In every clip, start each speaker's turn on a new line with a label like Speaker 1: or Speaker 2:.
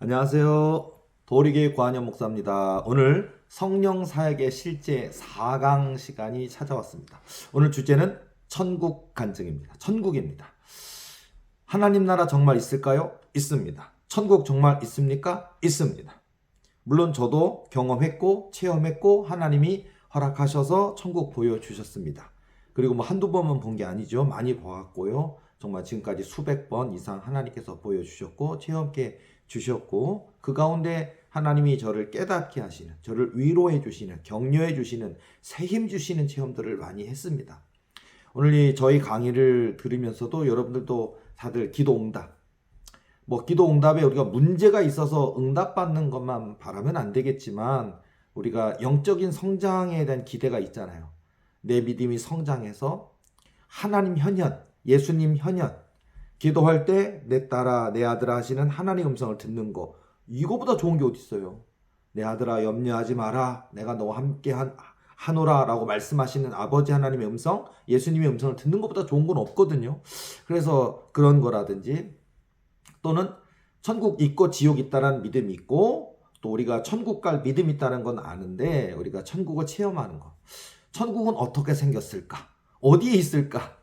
Speaker 1: 안녕하세요. 도리교회 구한현 목사입니다. 오늘 성령 사역의 실제 4강 시간이 찾아왔습니다. 오늘 주제는 천국 간증입니다. 천국입니다. 하나님 나라 정말 있을까요? 있습니다. 천국 정말 있습니까? 있습니다. 물론 저도 경험했고 체험했고 하나님이 허락하셔서 천국 보여주셨습니다. 그리고 뭐 한두 번만 본 게 아니죠. 많이 보았고요. 정말 지금까지 수백 번 이상 하나님께서 보여주셨고 체험케 주셨고 그 가운데 하나님이 저를 깨닫게 하시는, 저를 위로해 주시는, 격려해 주시는, 새 힘 주시는 체험들을 많이 했습니다. 오늘 저희 강의를 들으면서도 여러분들도 다들 기도 응답, 기도 응답에 우리가 문제가 있어서 응답받는 것만 바라면 안 되겠지만 우리가 영적인 성장에 대한 기대가 있잖아요. 내 믿음이 성장해서 하나님 현현, 예수님 현현, 기도할 때 내 딸아 내 아들아 하시는 하나님 음성을 듣는 거, 이거보다 좋은 게 어디 있어요. 내 아들아 염려하지 마라, 내가 너와 함께 하노라 라고 말씀하시는 아버지 하나님의 음성, 예수님의 음성을 듣는 것보다 좋은 건 없거든요. 그래서 그런 거라든지 또는 천국 있고 지옥 있다는 믿음이 있고 또 우리가 천국 갈 믿음이 있다는 건 아는데 우리가 천국을 체험하는 거, 천국은 어떻게 생겼을까, 어디에 있을까,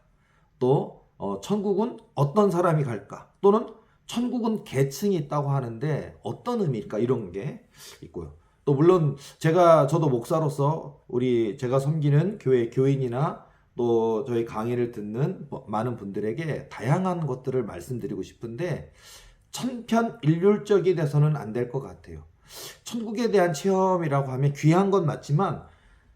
Speaker 1: 또 천국은 어떤 사람이 갈까, 또는 천국은 계층이 있다고 하는데 어떤 의미일까, 이런 게 있고요. 또 물론 저도 목사로서 제가 섬기는 교회 교인이나 또 저희 강의를 듣는 많은 분들에게 다양한 것들을 말씀드리고 싶은데 천편일률적이 돼서는 안 될 것 같아요. 천국에 대한 체험이라고 하면 귀한 건 맞지만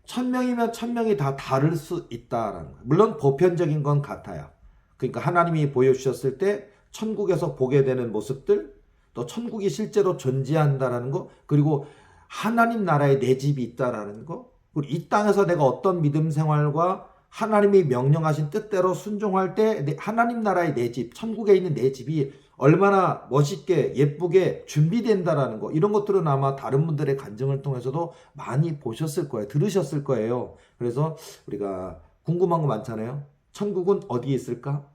Speaker 1: 1000명이면 1000명이 다 다를 수 있다라는 거예요. 물론 보편적인 건 같아요. 그러니까 하나님이 보여주셨을 때 천국에서 보게 되는 모습들, 또 천국이 실제로 존재한다라는 거, 그리고 하나님 나라에 내 집이 있다라는 거, 그리고 이 땅에서 내가 어떤 믿음 생활과 하나님이 명령하신 뜻대로 순종할 때 하나님 나라의 내 집, 천국에 있는 내 집이 얼마나 멋있게 예쁘게 준비된다라는 거, 이런 것들은 아마 다른 분들의 간증을 통해서도 많이 보셨을 거예요. 들으셨을 거예요. 그래서 우리가 궁금한 거 많잖아요. 천국은 어디에 있을까?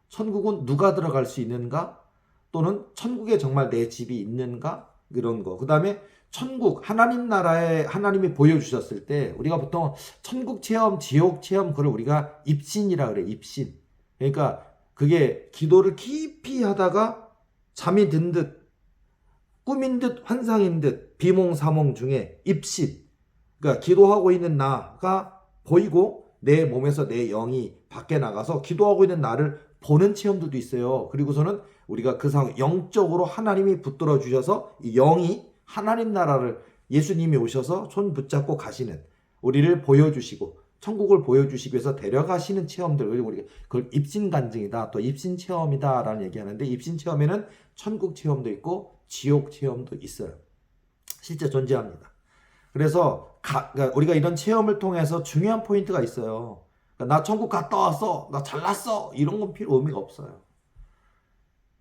Speaker 1: 천국은 누가 들어갈 수 있는가? 또는 천국에 정말 내 집이 있는가? 이런 거. 그 다음에 천국, 하나님 나라에 하나님이 보여주셨을 때 우리가 보통 천국 체험, 지옥 체험, 그걸 우리가 입신이라 그래. 입신. 그러니까 그게 기도를 깊이 하다가 잠이 든 듯, 꿈인 듯, 환상인 듯, 비몽사몽 중에 입신. 그러니까 기도하고 있는 나가 보이고 내 몸에서 내 영이 밖에 나가서 기도하고 있는 나를 보는 체험들도 있어요. 그리고서는 우리가 그 상황, 영적으로 하나님이 붙들어 주셔서 이 영이 하나님 나라를, 예수님이 오셔서 손 붙잡고 가시는, 우리를 보여주시고 천국을 보여주시기 위해서 데려가시는 체험들, 우리가 그걸 입신 간증이다, 또 입신 체험이다 라는 얘기하는데, 입신 체험에는 천국 체험도 있고 지옥 체험도 있어요. 실제 존재합니다. 그래서 그러니까 우리가 이런 체험을 통해서 중요한 포인트가 있어요. 그러니까 나 천국 갔다 왔어, 나 잘났어, 이런 건 의미가 없어요.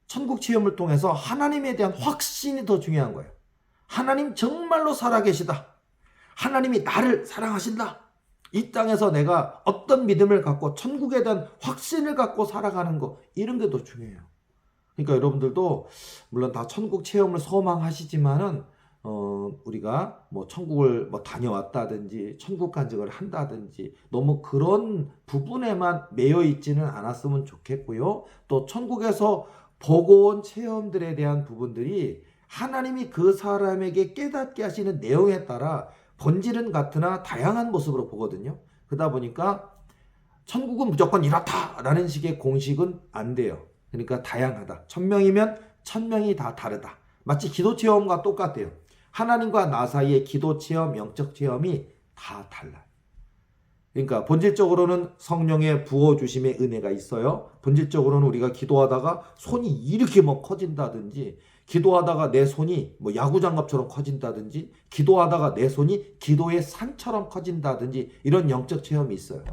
Speaker 1: 천국 체험을 통해서 하나님에 대한 확신이 더 중요한 거예요. 하나님 정말로 살아계시다, 하나님이 나를 사랑하신다, 이 땅에서 내가 어떤 믿음을 갖고 천국에 대한 확신을 갖고 살아가는 거, 이런 게 더 중요해요. 그러니까 여러분들도 물론 다 천국 체험을 소망하시지만은 우리가 천국을 다녀왔다든지 천국 간증을 한다든지 너무 그런 부분에만 매여 있지는 않았으면 좋겠고요. 또 천국에서 보고 온 체험들에 대한 부분들이 하나님이 그 사람에게 깨닫게 하시는 내용에 따라 본질은 같으나 다양한 모습으로 보거든요. 그러다 보니까 천국은 무조건 이렇다라는 식의 공식은 안 돼요. 그러니까 다양하다. 1000명이면 1000명이 다 다르다. 마치 기도 체험과 똑같아요. 하나님과 나 사이의 기도 체험, 영적 체험이 다 달라요. 그러니까 본질적으로는 성령의 부어주심의 은혜가 있어요. 본질적으로는 우리가 기도하다가 손이 이렇게 커진다든지, 기도하다가 내 손이 야구장갑처럼 커진다든지, 기도하다가 내 손이 기도의 산처럼 커진다든지, 이런 영적 체험이 있어요.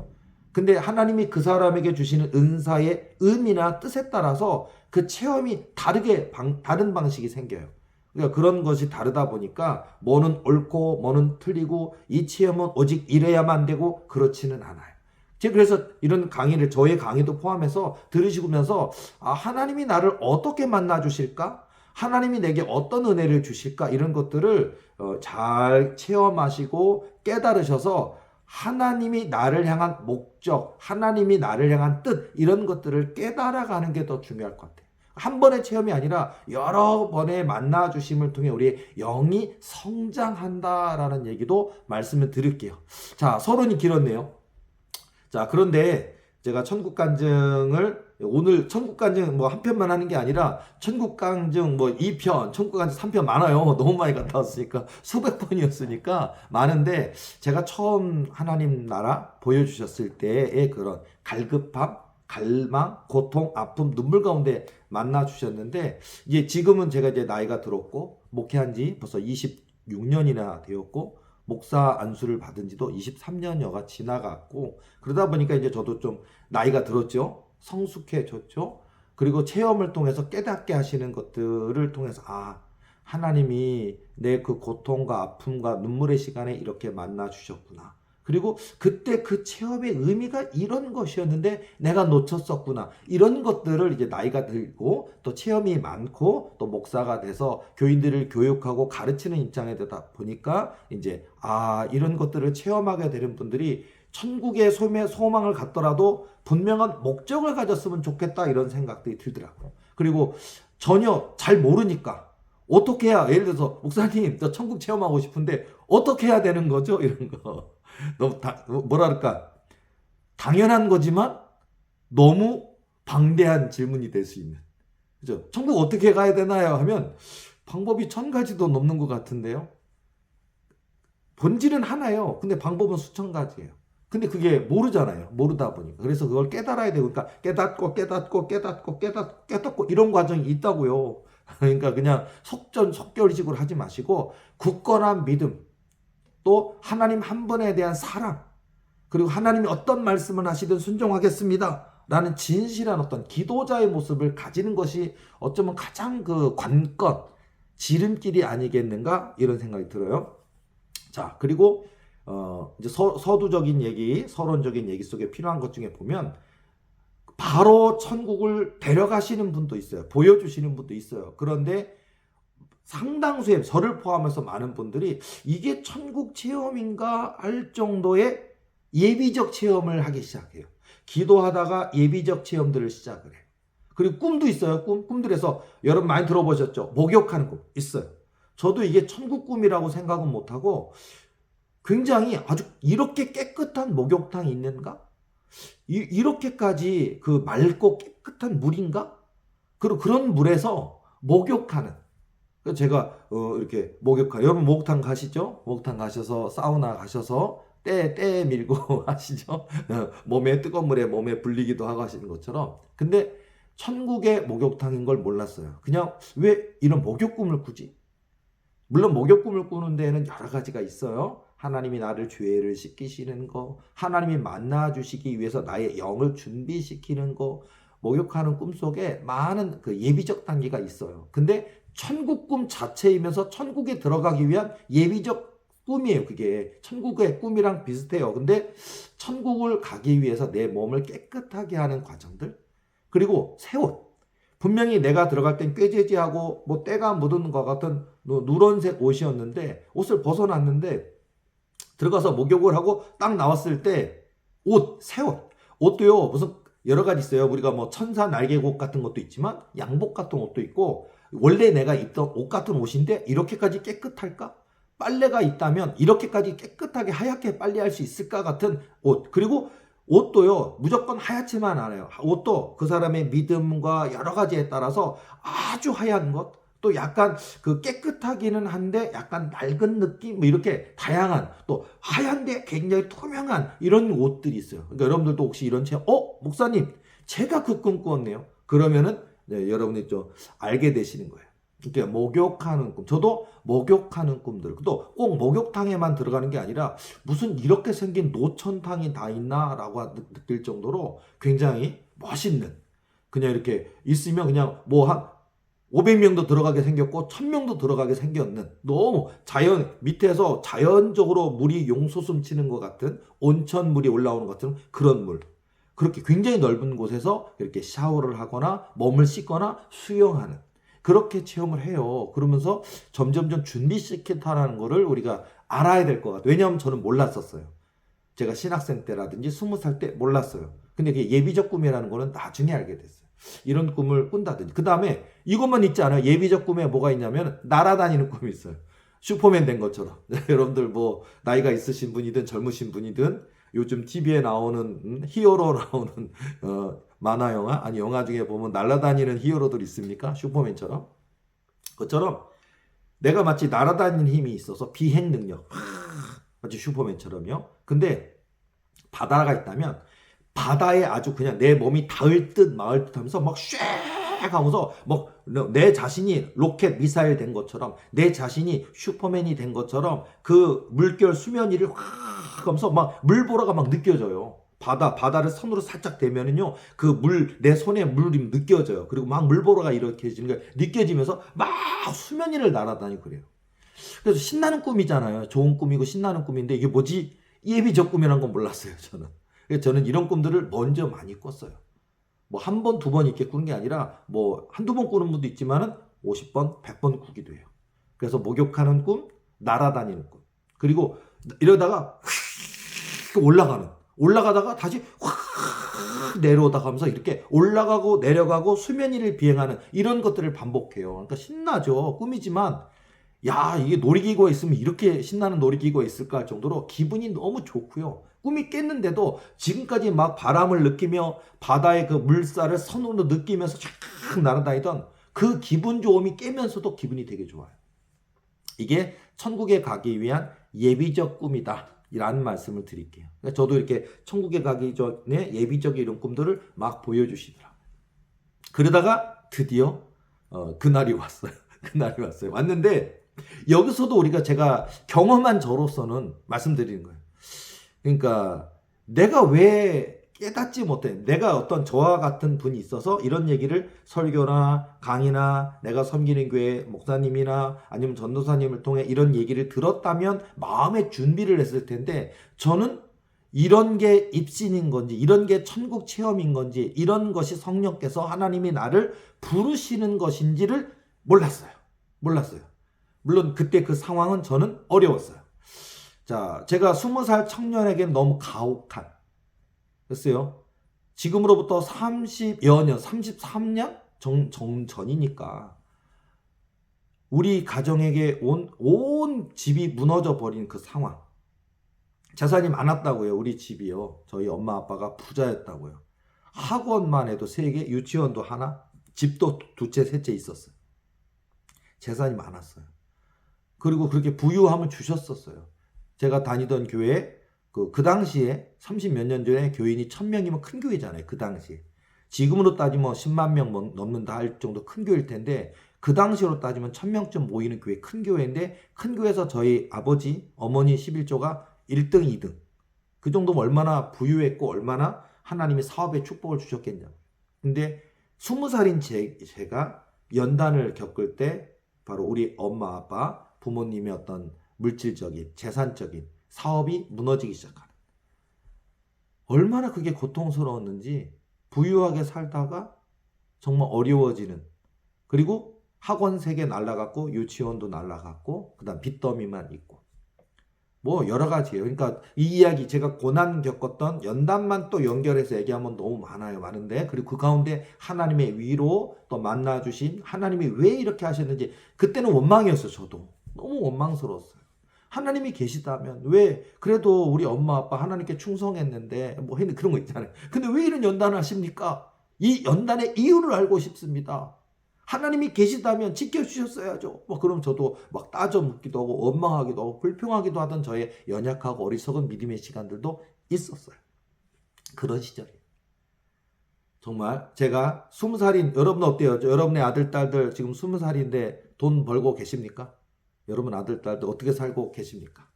Speaker 1: 근데 하나님이 그 사람에게 주시는 은사의 의미나 뜻에 따라서 그 체험이 다른 방식이 생겨요. 그러니까 그런 것이 다르다 보니까 뭐는 옳고 뭐는 틀리고 이 체험은 오직 이래야만 되고 그렇지는 않아요. 제가 그래서 이런 저의 강의도 포함해서 들으시면서 하나님이 나를 어떻게 만나 주실까? 하나님이 내게 어떤 은혜를 주실까? 이런 것들을 잘 체험하시고 깨달으셔서 하나님이 나를 향한 목적, 하나님이 나를 향한 뜻, 이런 것들을 깨달아가는 게 더 중요할 것 같아요. 한 번의 체험이 아니라 여러 번의 만나 주심을 통해 우리의 영이 성장한다라는 얘기도 말씀을 드릴게요. 자, 서론이 길었네요. 자, 그런데 제가 천국간증을 오늘 천국간증 뭐 한 편만 하는 게 아니라 천국간증 뭐 2편, 천국간증 3편 많아요. 너무 많이 갔다 왔으니까 수백 번이었으니까 많은데 제가 처음 하나님 나라 보여주셨을 때의 그런 갈급함, 갈망, 고통, 아픔, 눈물 가운데 만나 주셨는데 이제 지금은 제가 이제 나이가 들었고 목회한 지 벌써 26년이나 되었고 목사 안수를 받은 지도 23년여가 지나갔고 그러다 보니까 이제 저도 좀 나이가 들었죠. 성숙해졌죠. 그리고 체험을 통해서 깨닫게 하시는 것들을 통해서 하나님이 내 그 고통과 아픔과 눈물의 시간에 이렇게 만나 주셨구나. 그리고 그때 그 체험의 의미가 이런 것이었는데 내가 놓쳤었구나. 이런 것들을 이제 나이가 들고 또 체험이 많고 또 목사가 돼서 교인들을 교육하고 가르치는 입장에 되다 보니까 이제 이런 것들을 체험하게 되는 분들이 천국의 소망을 갖더라도 분명한 목적을 가졌으면 좋겠다 이런 생각들이 들더라고요. 그리고 전혀 잘 모르니까 어떻게 해야, 예를 들어서 목사님 저 천국 체험하고 싶은데 어떻게 해야 되는 거죠? 이런 거 너무 뭐랄까 당연한 거지만 너무 방대한 질문이 될 수 있는, 그죠? 천국 어떻게 가야 되나요? 하면 방법이 1000가지도 넘는 것 같은데요. 본질은 하나예요. 근데 방법은 수천 가지예요. 근데 그게 모르잖아요. 모르다 보니까. 그래서 그걸 깨달아야 되고, 그러니까 깨닫고 이런 과정이 있다고요. 그러니까 그냥 속전속결식으로 하지 마시고 굳건한 믿음, 또 하나님 한 분에 대한 사랑, 그리고 하나님이 어떤 말씀을 하시든 순종하겠습니다 라는 진실한 어떤 기도자의 모습을 가지는 것이 어쩌면 가장 그 관건, 지름길이 아니겠는가 이런 생각이 들어요. 자, 그리고 이제 서두적인 얘기, 서론적인 얘기 속에 필요한 것 중에 보면 바로 천국을 데려가시는 분도 있어요. 보여주시는 분도 있어요. 그런데 상당수의, 저를 포함해서 많은 분들이 이게 천국 체험인가 할 정도의 예비적 체험을 하기 시작해요. 기도하다가 예비적 체험들을 시작을 해요. 그리고 꿈도 있어요. 꿈들에서 여러분 많이 들어보셨죠? 목욕하는 꿈 있어요. 저도 이게 천국 꿈이라고 생각은 못하고 굉장히 아주 이렇게 깨끗한 목욕탕이 있는가? 이렇게까지 그 맑고 깨끗한 물인가? 그리고 그런 물에서 목욕하는, 제가 이렇게 여러분 목욕탕 가시죠? 목욕탕 가셔서 사우나 가셔서 때 밀고 하시죠? 몸에 뜨거운 물에 몸에 불리기도 하고 하시는 것처럼. 근데 천국의 목욕탕인 걸 몰랐어요. 그냥 왜 이런 목욕꿈을 꾸지? 물론 목욕꿈을 꾸는 데에는 여러 가지가 있어요. 하나님이 나를 죄를 씻기시는 거, 하나님이 만나 주시기 위해서 나의 영을 준비시키는 거, 목욕하는 꿈 속에 많은 그 예비적 단계가 있어요. 근데 천국 꿈 자체이면서 천국에 들어가기 위한 예비적 꿈이에요. 그게 천국의 꿈이랑 비슷해요. 근데 천국을 가기 위해서 내 몸을 깨끗하게 하는 과정들, 그리고 새 옷. 분명히 내가 들어갈 땐 꾀죄죄하고 뭐 때가 묻은 것 같은 누런색 옷이었는데 옷을 벗어놨는데 들어가서 목욕을 하고 딱 나왔을 때 새 옷. 옷도요 무슨 여러 가지 있어요. 우리가 뭐 천사 날개옷 같은 것도 있지만 양복 같은 옷도 있고, 원래 내가 입던 옷 같은 옷인데 이렇게까지 깨끗할까? 빨래가 있다면 이렇게까지 깨끗하게 하얗게 빨래할 수 있을까 같은 옷. 그리고 옷도요 무조건 하얗지만 않아요. 옷도 그 사람의 믿음과 여러 가지에 따라서 아주 하얀 것, 또 약간 그 깨끗하기는 한데 약간 낡은 느낌, 뭐 이렇게 다양한, 또 하얀데 굉장히 투명한 이런 옷들이 있어요. 그러니까 여러분들도 혹시 이런 목사님 제가 그 꿈 꾸었네요. 그러면은 여러분이 좀 알게 되시는 거예요. 그러니까 목욕하는 꿈, 저도 목욕하는 꿈들, 또 꼭 목욕탕에만 들어가는 게 아니라 무슨 이렇게 생긴 노천탕이 다 있나라고 느낄 정도로 굉장히 멋있는, 그냥 이렇게 있으면 그냥 뭐 한 500명도 들어가게 생겼고 1000명도 들어가게 생겼는, 너무 밑에서 자연적으로 물이 용솟음 치는 것 같은, 온천물이 올라오는 것 같은 그런 물, 그렇게 굉장히 넓은 곳에서 이렇게 샤워를 하거나 몸을 씻거나 수영하는, 그렇게 체험을 해요. 그러면서 점점점 준비시킨다는 거를 우리가 알아야 될 것 같아요. 왜냐하면 저는 몰랐었어요. 제가 신학생 때라든지 20살 때 몰랐어요. 근데 그게 예비적 꿈이라는 거는 나중에 알게 됐어요. 이런 꿈을 꾼다든지. 그 다음에 이것만 있지 않아요. 예비적 꿈에 뭐가 있냐면 날아다니는 꿈이 있어요. 슈퍼맨 된 것처럼. 여러분들 뭐 나이가 있으신 분이든 젊으신 분이든 요즘 TV에 나오는 히어로 나오는 만화 영화 아니 영화 중에 보면 날아다니는 히어로들 있습니까? 슈퍼맨처럼. 그것처럼 내가 마치 날아다니는 힘이 있어서 비행 능력. 마치 슈퍼맨처럼요. 근데 바다가 있다면 바다에 아주 그냥 내 몸이 닿을 듯 마을 듯 하면서 막 쉐 하면서 막 내 자신이 로켓 미사일 된 것처럼 내 자신이 슈퍼맨이 된 것처럼 그 물결 수면 위를 확 하면서 막 물보라가 막 느껴져요. 바다를 손으로 살짝 대면은요 그 물 내 손에 물이 느껴져요. 그리고 막 물보라가 이렇게 느껴지면서 막 수면 위를 날아다니고 그래요. 그래서 신나는 꿈이잖아요. 좋은 꿈이고 신나는 꿈인데 이게 뭐지? 예비적 꿈이라는 건 몰랐어요, 저는. 그래서 저는 이런 꿈들을 먼저 많이 꿨어요. 뭐 한 번, 두 번 이렇게 꾸는 게 아니라 뭐 한두 번 꾸는 분도 있지만은 50번, 100번 꾸기도 해요. 그래서 목욕하는 꿈, 날아다니는 꿈. 그리고 이러다가 올라가다가 다시 확 내려오다 가면서 이렇게 올라가고 내려가고 수면 위를 비행하는 이런 것들을 반복해요. 그러니까 신나죠. 꿈이지만 야, 이게 놀이기구가 있으면 이렇게 신나는 놀이기구가 있을까 할 정도로 기분이 너무 좋고요. 꿈이 깼는데도 지금까지 막 바람을 느끼며 바다의 그 물살을 손으로 느끼면서 쫙 날아다니던 그 기분 좋음이 깨면서도 기분이 되게 좋아요. 이게 천국에 가기 위한 예비적 꿈이다. 라는 말씀을 드릴게요. 저도 이렇게 천국에 가기 전에 예비적인 이런 꿈들을 막 보여주시더라고요. 그러다가 드디어 그날이 왔어요. 그날이 왔어요. 왔는데 여기서도 우리가 제가 경험한 저로서는 말씀드리는 거예요. 그러니까 내가 왜 깨닫지 못해? 내가 어떤 저와 같은 분이 있어서 이런 얘기를 설교나 강의나 내가 섬기는 교회 목사님이나 아니면 전도사님을 통해 이런 얘기를 들었다면 마음의 준비를 했을 텐데 저는 이런 게 입신인 건지 이런 게 천국 체험인 건지 이런 것이 성령께서 하나님이 나를 부르시는 것인지를 몰랐어요. 물론 그때 그 상황은 저는 어려웠어요. 자, 제가 20살 청년에겐 너무 가혹한 됐어요. 지금으로부터 30여 년, 33년 전이니까 우리 가정에게 온 집이 무너져 버린 그 상황. 재산이 많았다고요. 우리 집이요. 저희 엄마 아빠가 부자였다고요. 학원만 해도 3개, 유치원도 하나, 집도 두채, 셋째 있었어요. 재산이 많았어요. 그리고 그렇게 부유함을 주셨었어요. 제가 다니던 교회 그 당시에 30 몇 년 전에 교인이 1000명이면 큰 교회잖아요. 그 당시에. 지금으로 따지면 10만 명 넘는다 할 정도 큰 교회일 텐데 그 당시로 따지면 1000명쯤 모이는 교회 큰 교회인데 큰 교회에서 저희 아버지, 어머니 11조가 1등, 2등. 그 정도면 얼마나 부유했고 얼마나 하나님이 사업에 축복을 주셨겠냐. 근데 20살인 제가 연단을 겪을 때 바로 우리 엄마, 아빠, 부모님의 어떤 물질적인, 재산적인 사업이 무너지기 시작하는. 얼마나 그게 고통스러웠는지 부유하게 살다가 정말 어려워지는. 그리고 학원 3개 날라갔고 유치원도 날라갔고 그다음 빚더미만 있고. 뭐 여러 가지예요. 그러니까 이 이야기 제가 고난 겪었던 연단만 또 연결해서 얘기하면 너무 많은데 그리고 그 가운데 하나님의 위로 또 만나주신 하나님이 왜 이렇게 하셨는지 그때는 원망이었어요. 저도 너무 원망스러웠어요. 하나님이 계시다면 왜 그래도 우리 엄마 아빠 하나님께 충성했는데 뭐 했는 그런 거 있잖아요. 근데 왜 이런 연단을 하십니까? 이 연단의 이유를 알고 싶습니다. 하나님이 계시다면 지켜주셨어야죠. 뭐 그럼 저도 막 따져 묻기도 하고 원망하기도 하고 불평하기도 하던 저의 연약하고 어리석은 믿음의 시간들도 있었어요. 그런 시절이에요. 정말 제가 20살인 여러분 어때요? 여러분의 아들 딸들 지금 20살인데 돈 벌고 계십니까? 여러분 아들 딸들 어떻게 살고 계십니까?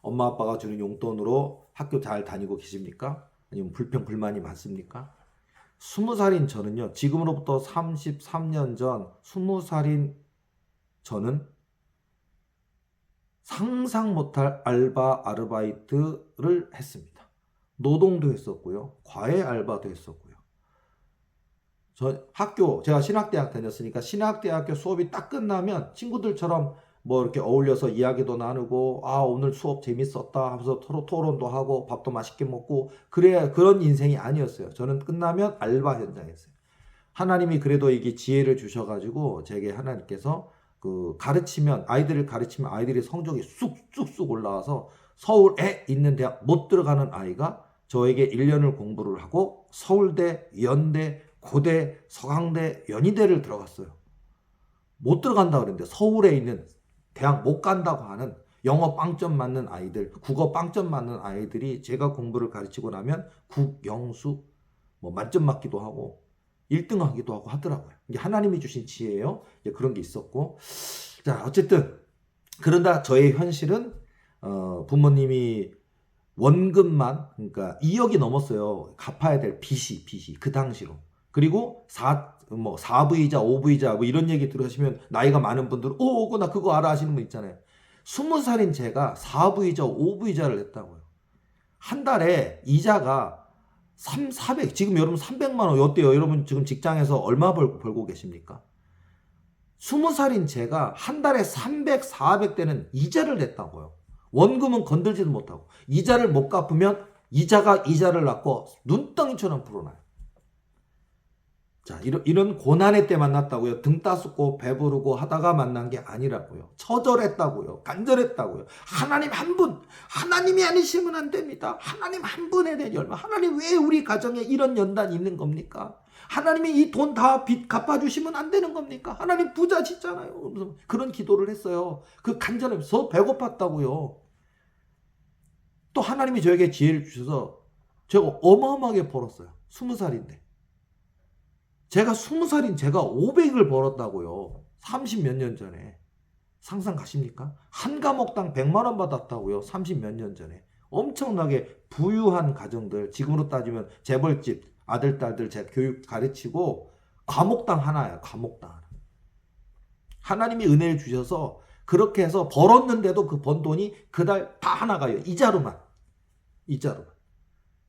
Speaker 1: 엄마 아빠가 주는 용돈으로 학교 잘 다니고 계십니까? 아니면 불평 불만이 많습니까? 20살인 저는요. 지금으로부터 33년 전 20살인 저는 상상 못할 아르바이트를 했습니다. 노동도 했었고요. 과외 알바도 했었고요. 제가 신학대학 다녔으니까 신학대학교 수업이 딱 끝나면 친구들처럼 뭐 이렇게 어울려서 이야기도 나누고 오늘 수업 재밌었다 하면서 토론도 하고 밥도 맛있게 먹고 그런 인생이 아니었어요. 저는 끝나면 알바 현장이었어요. 하나님이 그래도 이게 지혜를 주셔가지고 제게 하나님께서 아이들을 가르치면 아이들이 성적이 쑥쑥쑥 올라와서 서울에 있는 대학 못 들어가는 아이가 저에게 1년을 공부를 하고 서울대, 연대, 고대, 서강대, 연희대를 들어갔어요. 못 들어간다 그랬는데 서울에 있는 대학 못 간다고 하는 영어 빵점 맞는 아이들, 국어 빵점 맞는 아이들이 제가 공부를 가르치고 나면 국영수 뭐 만점 맞기도 하고 1등 하기도 하고 하더라고요. 이게 하나님이 주신 지혜예요. 이제 그런 게 있었고, 자 어쨌든 그런다 저의 현실은 부모님이 원금만 그러니까 2억이 넘었어요. 갚아야 될 빚이 그 당시로. 그리고 4부이자 5부이자 뭐 이런 얘기 들으시면 나이가 많은 분들은 나 그거 알아 하시는 분 있잖아요. 20살인 제가 4부이자 5부이자를 냈다고요. 한 달에 이자가 400 지금 여러분 300만 원 어때요? 여러분 지금 직장에서 얼마 벌고 계십니까? 20살인 제가 한 달에 300, 400대는 이자를 냈다고요. 원금은 건들지도 못하고 이자를 못 갚으면 이자가 이자를 낳고 눈덩이처럼 불어나요. 자, 이런 고난의 때 만났다고요. 등 따숩고 배부르고 하다가 만난 게 아니라고요. 처절했다고요. 간절했다고요. 하나님 한 분, 하나님이 아니시면 안 됩니다. 하나님 한 분에 대한 열망. 하나님 왜 우리 가정에 이런 연단이 있는 겁니까? 하나님이 이 돈 다 빚 갚아주시면 안 되는 겁니까? 하나님 부자시잖아요. 그런 기도를 했어요. 그 간절해서 배고팠다고요. 또 하나님이 저에게 지혜를 주셔서 제가 어마어마하게 벌었어요. 20살인데. 제가 20살인 제가 500을 벌었다고요. 30 몇 년 전에. 상상 가십니까? 한 과목당 100만 원 받았다고요. 30 몇 년 전에. 엄청나게 부유한 가정들, 지금으로 따지면 재벌집, 아들, 딸들 제 교육 가르치고 과목당 하나예요. 과목당 하나. 하나님이 은혜를 주셔서 그렇게 해서 벌었는데도 그 번 돈이 그달 다 하나 가요. 이자로만.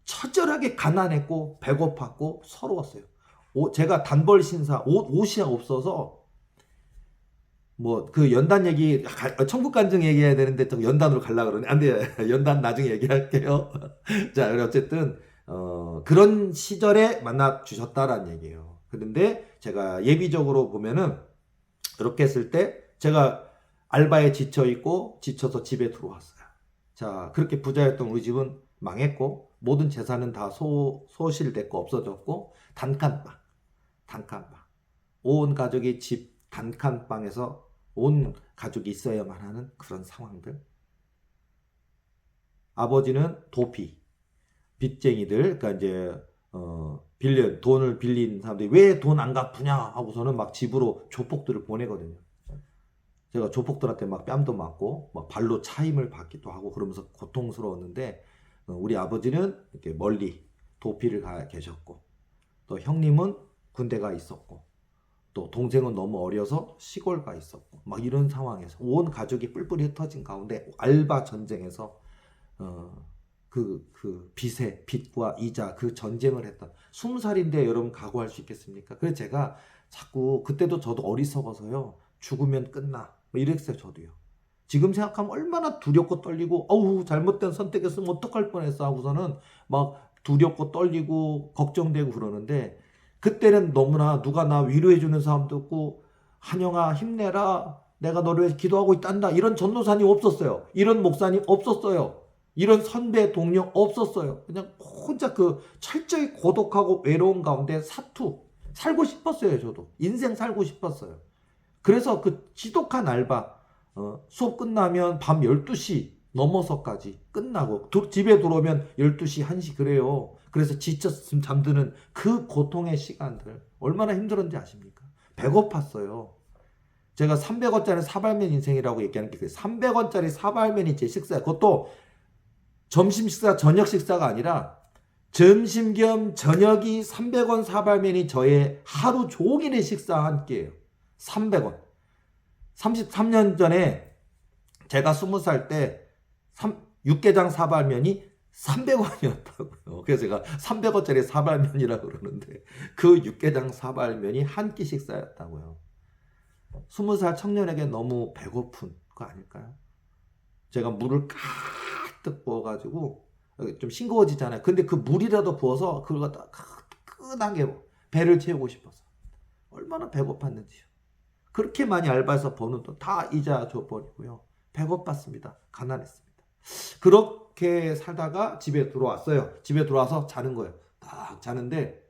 Speaker 1: 처절하게 가난했고 배고팠고 서러웠어요. 제가 단벌 신사 옷이 없어서 뭐 그 연단 얘기 천국 간증 얘기해야 되는데 또 연단으로 가려고 그러네. 안 돼요. 연단 나중에 얘기할게요. 자, 어쨌든 그런 시절에 만나 주셨다라는 얘기예요. 그런데 제가 예비적으로 보면은 이렇게 했을 때 제가 알바에 지쳐 있고 지쳐서 집에 들어왔어요. 자, 그렇게 부자였던 우리 집은 망했고 모든 재산은 다 소실됐고 없어졌고 단칸방. 온 가족이 집 단칸방에서 온 가족이 있어야만 하는 그런 상황들. 아버지는 도피, 빚쟁이들, 그러니까 이제 돈을 빌린 사람들이 왜 돈 안 갚으냐 하고서는 막 집으로 조폭들을 보내거든요. 제가 조폭들한테 막 뺨도 맞고 막 발로 차임을 받기도 하고 그러면서 고통스러웠는데 우리 아버지는 이렇게 멀리 도피를 계셨고 또 형님은 군대가 있었고 또 동생은 너무 어려서 시골 가 있었고 막 이런 상황에서 온 가족이 뿔뿔이 흩어진 가운데 알바 전쟁에서 그 빚과 이자 그 전쟁을 했던 20살인데 여러분 각오할 수 있겠습니까? 그래서 제가 자꾸 그때도 저도 어리석어서요. 죽으면 끝나 뭐 이랬어요. 저도요. 지금 생각하면 얼마나 두렵고 떨리고 잘못된 선택했으면 어떡할 뻔했어 하고서는 막 두렵고 떨리고 걱정되고 그러는데 그때는 너무나 누가 나 위로해주는 사람도 없고 한영아 힘내라 내가 너를 위해서 기도하고 있단다 이런 전도사님 없었어요. 이런 목사님 없었어요. 이런 선배 동료 없었어요. 그냥 혼자 그 철저히 고독하고 외로운 가운데 살고 싶었어요. 저도 인생 살고 싶었어요. 그래서 그 지독한 알바 수업 끝나면 밤 12시 넘어서까지 끝나고 집에 들어오면 12시 1시 그래요. 그래서 지쳤으면 잠드는 그 고통의 시간들 얼마나 힘들었는지 아십니까? 배고팠어요. 제가 300원짜리 사발면 인생이라고 얘기하는 게 있어요. 300원짜리 사발면이 제 식사예요. 그것도 점심 식사, 저녁 식사가 아니라 점심 겸 저녁이 300원 사발면이 저의 하루 종일의 식사 한 끼예요. 300원. 33년 전에 제가 20살 때 육개장 사발면이 300원이었다고요. 그래서 제가 300원짜리 사발면이라고 그러는데 그 육개장 사발면이 한 끼 식사였다고요. 20살 청년에게 너무 배고픈 거 아닐까요? 제가 물을 가득 부어가지고 좀 싱거워지잖아요. 근데 그 물이라도 부어서 그걸 갖다 끈하게 배를 채우고 싶어서 얼마나 배고팠는지요. 그렇게 많이 알바해서 버는 돈 다 이자 줘버리고요. 배고팠습니다. 가난했습니다. 그렇게 살다가 집에 들어왔어요. 집에 들어와서 자는 거예요. 딱 자는데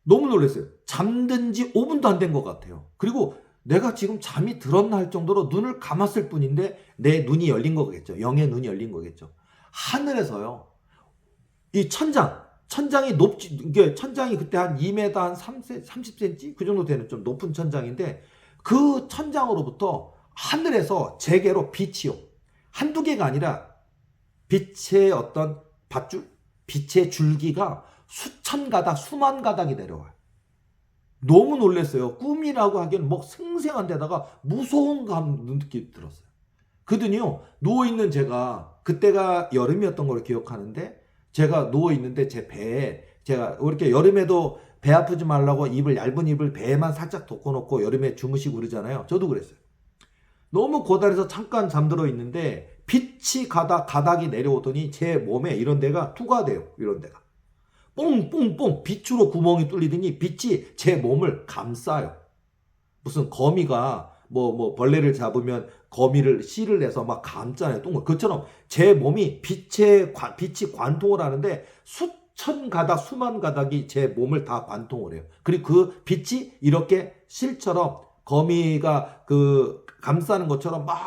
Speaker 1: 너무 놀랐어요. 잠든 지 5분도 안 된 것 같아요. 그리고 내가 지금 잠이 들었나 할 정도로 눈을 감았을 뿐인데 내 눈이 열린 거겠죠. 영의 눈이 열린 거겠죠. 하늘에서요. 이 천장이 높지, 이게 천장이 그때 한 2m 한 30cm? 그 정도 되는 좀 높은 천장인데 그 천장으로부터 하늘에서 재계로 빛이요. 한두 개가 아니라 빛의 어떤 밧줄? 빛의 줄기가 수천 가닥, 수만 가닥이 내려와요. 너무 놀랐어요. 꿈이라고 하기엔 뭐 생생한 데다가 무서운 느낌이 들었어요. 그더니요, 누워있는 제가, 그때가 여름이었던 걸 기억하는데, 제가 누워있는데 제 배에, 제가 이렇게 여름에도 배 아프지 말라고 얇은 이불 배에만 살짝 덮어놓고 여름에 주무시고 그러잖아요. 저도 그랬어요. 너무 고달해서 잠깐 잠들어 있는데, 빛이 가닥이 내려오더니 제 몸에 이런 데가 투가 돼요. 이런 데가. 뽕뽕뽕 빛으로 구멍이 뚫리더니 빛이 제 몸을 감싸요. 무슨 거미가 벌레를 잡으면 거미를 씨를 내서 막 감잖아요. 그것처럼 제 몸이 빛이 관통을 하는데 수천 가닥 수만 가닥이 제 몸을 다 관통을 해요. 그리고 그 빛이 이렇게 실처럼 거미가 감싸는 것처럼 막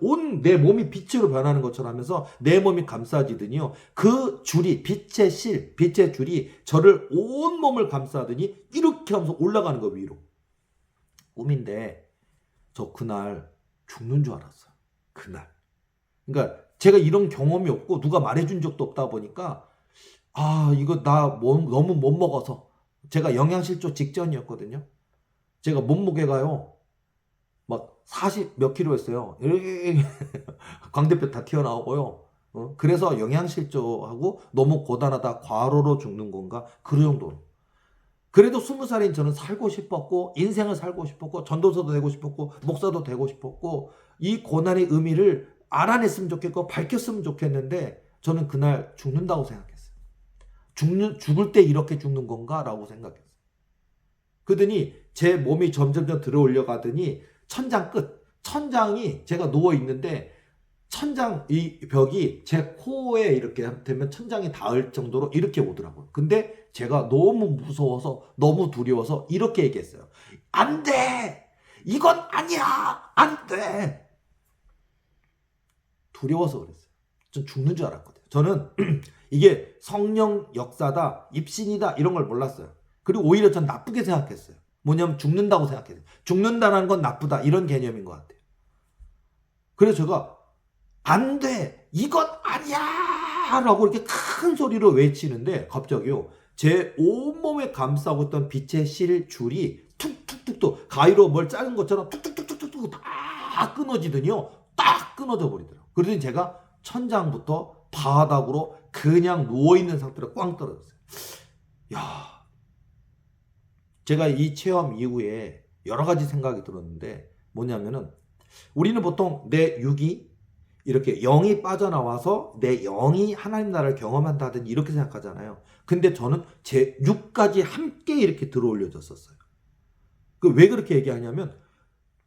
Speaker 1: 온 내 몸이 빛으로 변하는 것처럼 하면서 내 몸이 감싸지더니요. 그 줄이 빛의 줄이 저를 온 몸을 감싸더니 이렇게 하면서 올라가는 거 위로. 꿈인데 저 그날 죽는 줄 알았어요. 그날. 그러니까 제가 이런 경험이 없고 누가 말해준 적도 없다 보니까 이거 나 너무 못 먹어서 제가 영양실조 직전이었거든요. 제가 몸무게가요. 막 40 몇 킬로였어요. 광대뼈 다 튀어나오고요. 그래서 영양실조하고 너무 고단하다 과로로 죽는 건가? 그 정도로. 그래도 20살인 저는 살고 싶었고 인생을 살고 싶었고 전도사도 되고 싶었고 목사도 되고 싶었고 이 고난의 의미를 알아냈으면 좋겠고 밝혔으면 좋겠는데 저는 그날 죽는다고 생각했어요. 죽을 때 이렇게 죽는 건가? 라고 생각했어요. 그러더니 제 몸이 점점 들어올려 가더니 천장이 제가 누워있는데 천장 이 벽이 제 코에 이렇게 되면 천장이 닿을 정도로 이렇게 오더라고요. 근데 제가 너무 무서워서 너무 두려워서 이렇게 얘기했어요. 안 돼! 이건 아니야! 안 돼! 두려워서 그랬어요. 전 죽는 줄 알았거든요. 저는 이게 성령 역사다, 입신이다 이런 걸 몰랐어요. 그리고 오히려 전 나쁘게 생각했어요. 뭐냐면 죽는다고 생각했어요. 죽는다는 건 나쁘다 이런 개념인 것 같아요. 그래서 제가 안 돼! 이건 아니야! 라고 이렇게 큰 소리로 외치는데 갑자기요. 제 온몸에 감싸고 있던 빛의 실줄이 툭툭툭툭 가위로 뭘 자른 것처럼 툭툭툭툭툭 다 끊어지더니요. 딱 끊어져 버리더라고요. 그러더니 제가 천장부터 바닥으로 그냥 누워있는 상태로 꽝 떨어졌어요. 야, 제가 이 체험 이후에 여러 가지 생각이 들었는데 뭐냐면은 우리는 보통 내 육이 이렇게 영이 빠져나와서 내 영이 하나님 나라를 경험한다든지 이렇게 생각하잖아요. 근데 저는 제 육까지 함께 이렇게 들어올려졌었어요. 왜 그렇게 얘기하냐면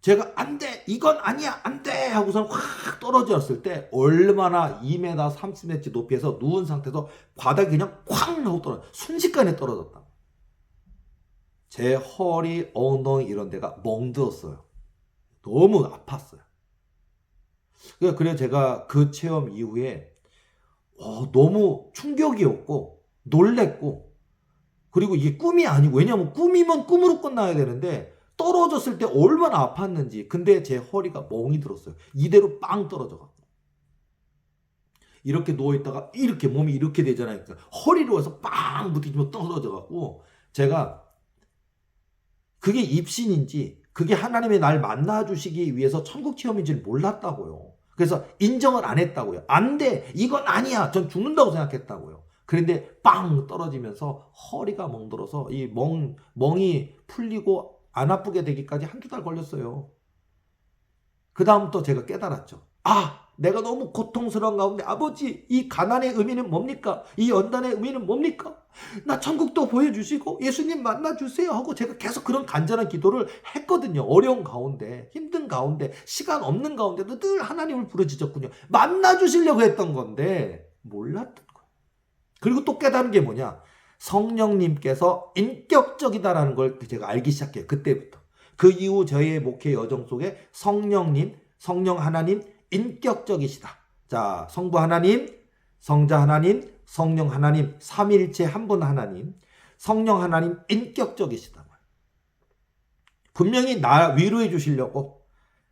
Speaker 1: 제가 안 돼! 이건 아니야! 안 돼! 하고선 확 떨어졌을 때 얼마나 2m 30cm 높이에서 누운 상태에서 바닥이 그냥 쾅 하고 순식간에 떨어졌다. 제 허리, 엉덩이 이런 데가 멍들었어요. 너무 아팠어요. 그래서 제가 그 체험 이후에 너무 충격이었고 놀랬고 그리고 이게 꿈이 아니고 왜냐하면 꿈이면 꿈으로 끝나야 되는데 떨어졌을 때 얼마나 아팠는지. 근데 제 허리가 멍이 들었어요. 이대로 빵 떨어져갖고 이렇게 누워있다가 이렇게 몸이 이렇게 되잖아요. 그러니까 허리로 해서 빵 부딪히면 떨어져갖고 제가 그게 입신인지 그게 하나님의 날 만나주시기 위해서 천국 체험인지를 몰랐다고요. 그래서 인정을 안 했다고요. 안 돼. 이건 아니야. 전 죽는다고 생각했다고요. 그런데 빵 떨어지면서 허리가 멍들어서 이 멍이 풀리고 안 아프게 되기까지 한두 달 걸렸어요. 그 다음부터 제가 깨달았죠. 아, 내가 너무 고통스러운 가운데 아버지, 이 가난의 의미는 뭡니까? 이 연단의 의미는 뭡니까? 나 천국도 보여주시고 예수님 만나주세요 하고 제가 계속 그런 간절한 기도를 했거든요. 어려운 가운데, 힘든 가운데, 시간 없는 가운데도 늘 하나님을 부르짖었군요. 만나주시려고 했던 건데 몰랐던 거예요. 그리고 또 깨달은 게 뭐냐? 성령님께서 인격적이다라는 걸 제가 알기 시작해요. 그때부터. 그 이후 저의 목회 여정 속에 성령님, 성령 하나님 인격적이시다. 자, 성부 하나님, 성자 하나님, 성령 하나님, 삼위일체 한 분 하나님, 성령 하나님 인격적이시다. 분명히 나 위로해 주시려고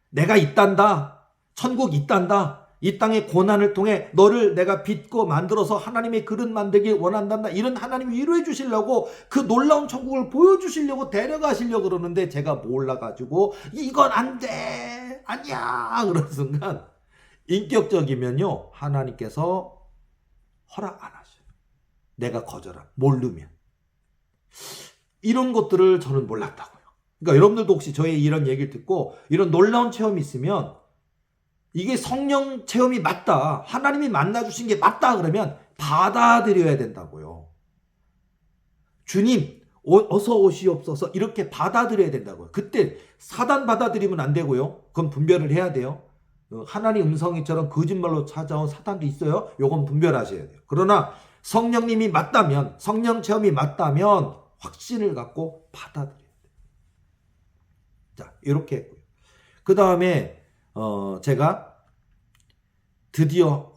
Speaker 1: 내가 있단다. 천국 있단다. 이 땅의 고난을 통해 너를 내가 빚고 만들어서 하나님의 그릇 만들길 원한단다. 이런 하나님 위로해 주시려고 그 놀라운 천국을 보여주시려고 데려가시려고 그러는데 제가 몰라가지고 이건 안 돼. 아니야. 그런 순간 인격적이면요. 하나님께서 허락 안 하셔요. 내가 거절함. 모르면. 이런 것들을 저는 몰랐다고요. 그러니까 여러분들도 혹시 저의 이런 얘기를 듣고 이런 놀라운 체험이 있으면 이게 성령 체험이 맞다. 하나님이 만나주신 게 맞다. 그러면 받아들여야 된다고요. 주님, 어서 오시옵소서. 이렇게 받아들여야 된다고요. 그때 사단 받아들이면 안 되고요. 그건 분별을 해야 돼요. 하나님 음성이처럼 거짓말로 찾아온 사단도 있어요. 요건 분별하셔야 돼요. 그러나 성령님이 맞다면, 성령 체험이 맞다면 확신을 갖고 받아들여야 돼요. 자, 이렇게 했고요. 그 다음에 제가 드디어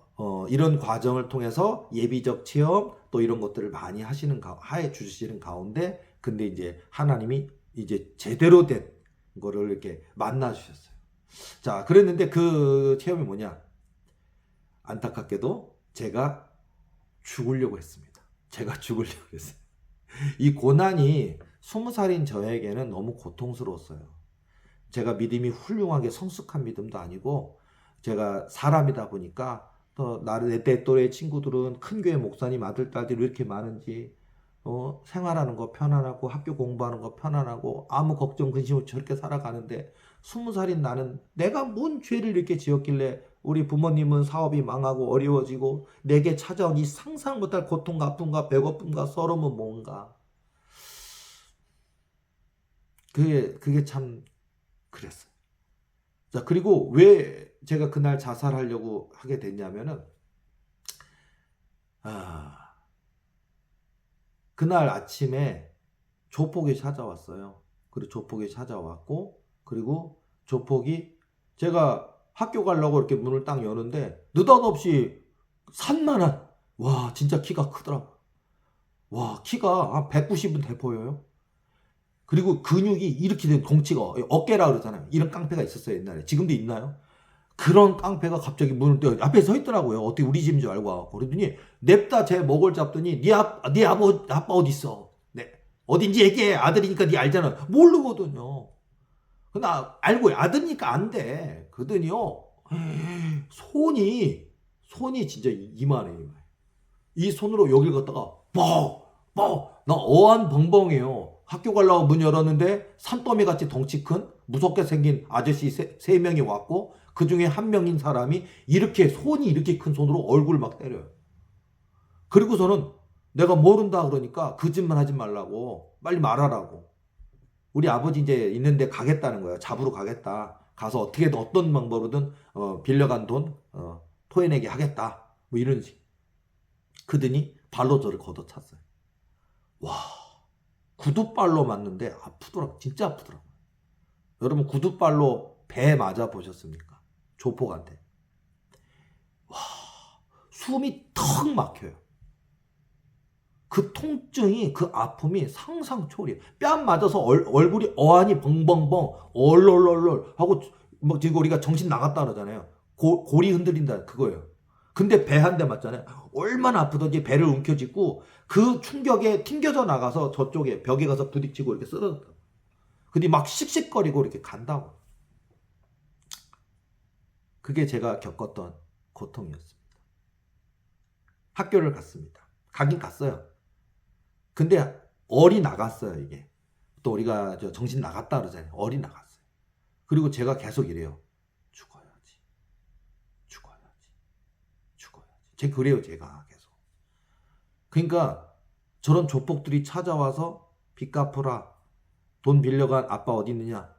Speaker 1: 이런 과정을 통해서 예비적 체험 또 이런 것들을 많이 해 주시는 가운데 근데 이제 하나님이 이제 제대로 된 거를 이렇게 만나 주셨어요. 자, 그랬는데 그 체험이 뭐냐? 안타깝게도 제가 죽으려고 했습니다. 제가 죽으려고 했어요. 이 고난이 20살인 저에게는 너무 고통스러웠어요. 제가 믿음이 훌륭하게 성숙한 믿음도 아니고 제가 사람이다 보니까 또 내 또래 친구들은 큰 교회 목사님 아들 딸들이 왜 이렇게 많은지 생활하는 거 편안하고 학교 공부하는 거 편안하고 아무 걱정 근심 없이 저렇게 살아가는데 20살인 나는 내가 뭔 죄를 이렇게 지었길래 우리 부모님은 사업이 망하고 어려워지고 내게 찾아온 이 상상 못할 고통과 아픔과 배고픔과 서러움은 뭔가 그게 참 그랬어요. 자, 그리고 왜 제가 그날 자살하려고 하게 됐냐면은, 그날 아침에 조폭이 찾아왔어요. 그리고 조폭이 찾아왔고, 그리고 조폭이 제가 학교 가려고 이렇게 문을 딱 여는데, 느닷없이 산만한, 와, 진짜 키가 크더라고. 와, 키가 한 190은 돼 보여요. 그리고 근육이 이렇게 된 덩치가 어깨라 그러잖아요. 이런 깡패가 있었어요 옛날에. 지금도 있나요? 그런 깡패가 갑자기 문을 떼어 앞에 서 있더라고요. 어떻게 우리 집인 줄 알고 와갖고. 그러더니 냅다 제 목을 잡더니 네 아빠 어디 있어? 네. 어딘지 얘기해. 아들이니까 네 알잖아. 모르거든요. 나 알고 아들이니까 안 돼. 그러더니요. 손이 진짜 이만해요. 이 손으로 여길 갖다가 나 어안 벙벙해요. 학교 가려고 문 열었는데 산더미 같이 덩치 큰 무섭게 생긴 아저씨 세 명이 왔고 그 중에 한 명인 사람이 이렇게 손이 이렇게 큰 손으로 얼굴을 막 때려요. 그리고서는 내가 모른다 그러니까 거짓말 하지 말라고 빨리 말하라고. 우리 아버지 이제 있는데 가겠다는 거예요. 잡으러 가겠다. 가서 어떻게든 어떤 방법으로든 빌려간 돈 토해내게 하겠다. 뭐 이런 식. 그더니 발로 저를 걷어찼어요. 와. 구두발로 맞는데 아프더라고. 진짜 아프더라고. 여러분 구두발로 배 맞아 보셨습니까? 조폭한테. 와, 숨이 턱 막혀요. 그 통증이 그 아픔이 상상 초월이에요. 뺨 맞아서 얼굴이 어안이 벙벙벙 얼얼얼얼 하고 뭐 지금 우리가 정신 나갔다 그러잖아요. 골이 흔들린다 그거예요. 근데 배 한 대 맞잖아요. 얼마나 아프던지 배를 움켜쥐고 그 충격에 튕겨져 나가서 저쪽에 벽에 가서 부딪히고 이렇게 쓰러졌다. 근데 막 씩씩거리고 이렇게 간다고. 그게 제가 겪었던 고통이었습니다. 학교를 갔습니다. 가긴 갔어요. 근데 얼이 나갔어요, 이게. 또 우리가 정신 나갔다 그러잖아요. 얼이 나갔어요. 그리고 제가 계속 이래요. 죽어야지. 죽어야지. 죽어야지. 그래요, 제가 계속. 그러니까 저런 조폭들이 찾아와서 빚 갚으라. 돈 빌려간 아빠 어디 있느냐.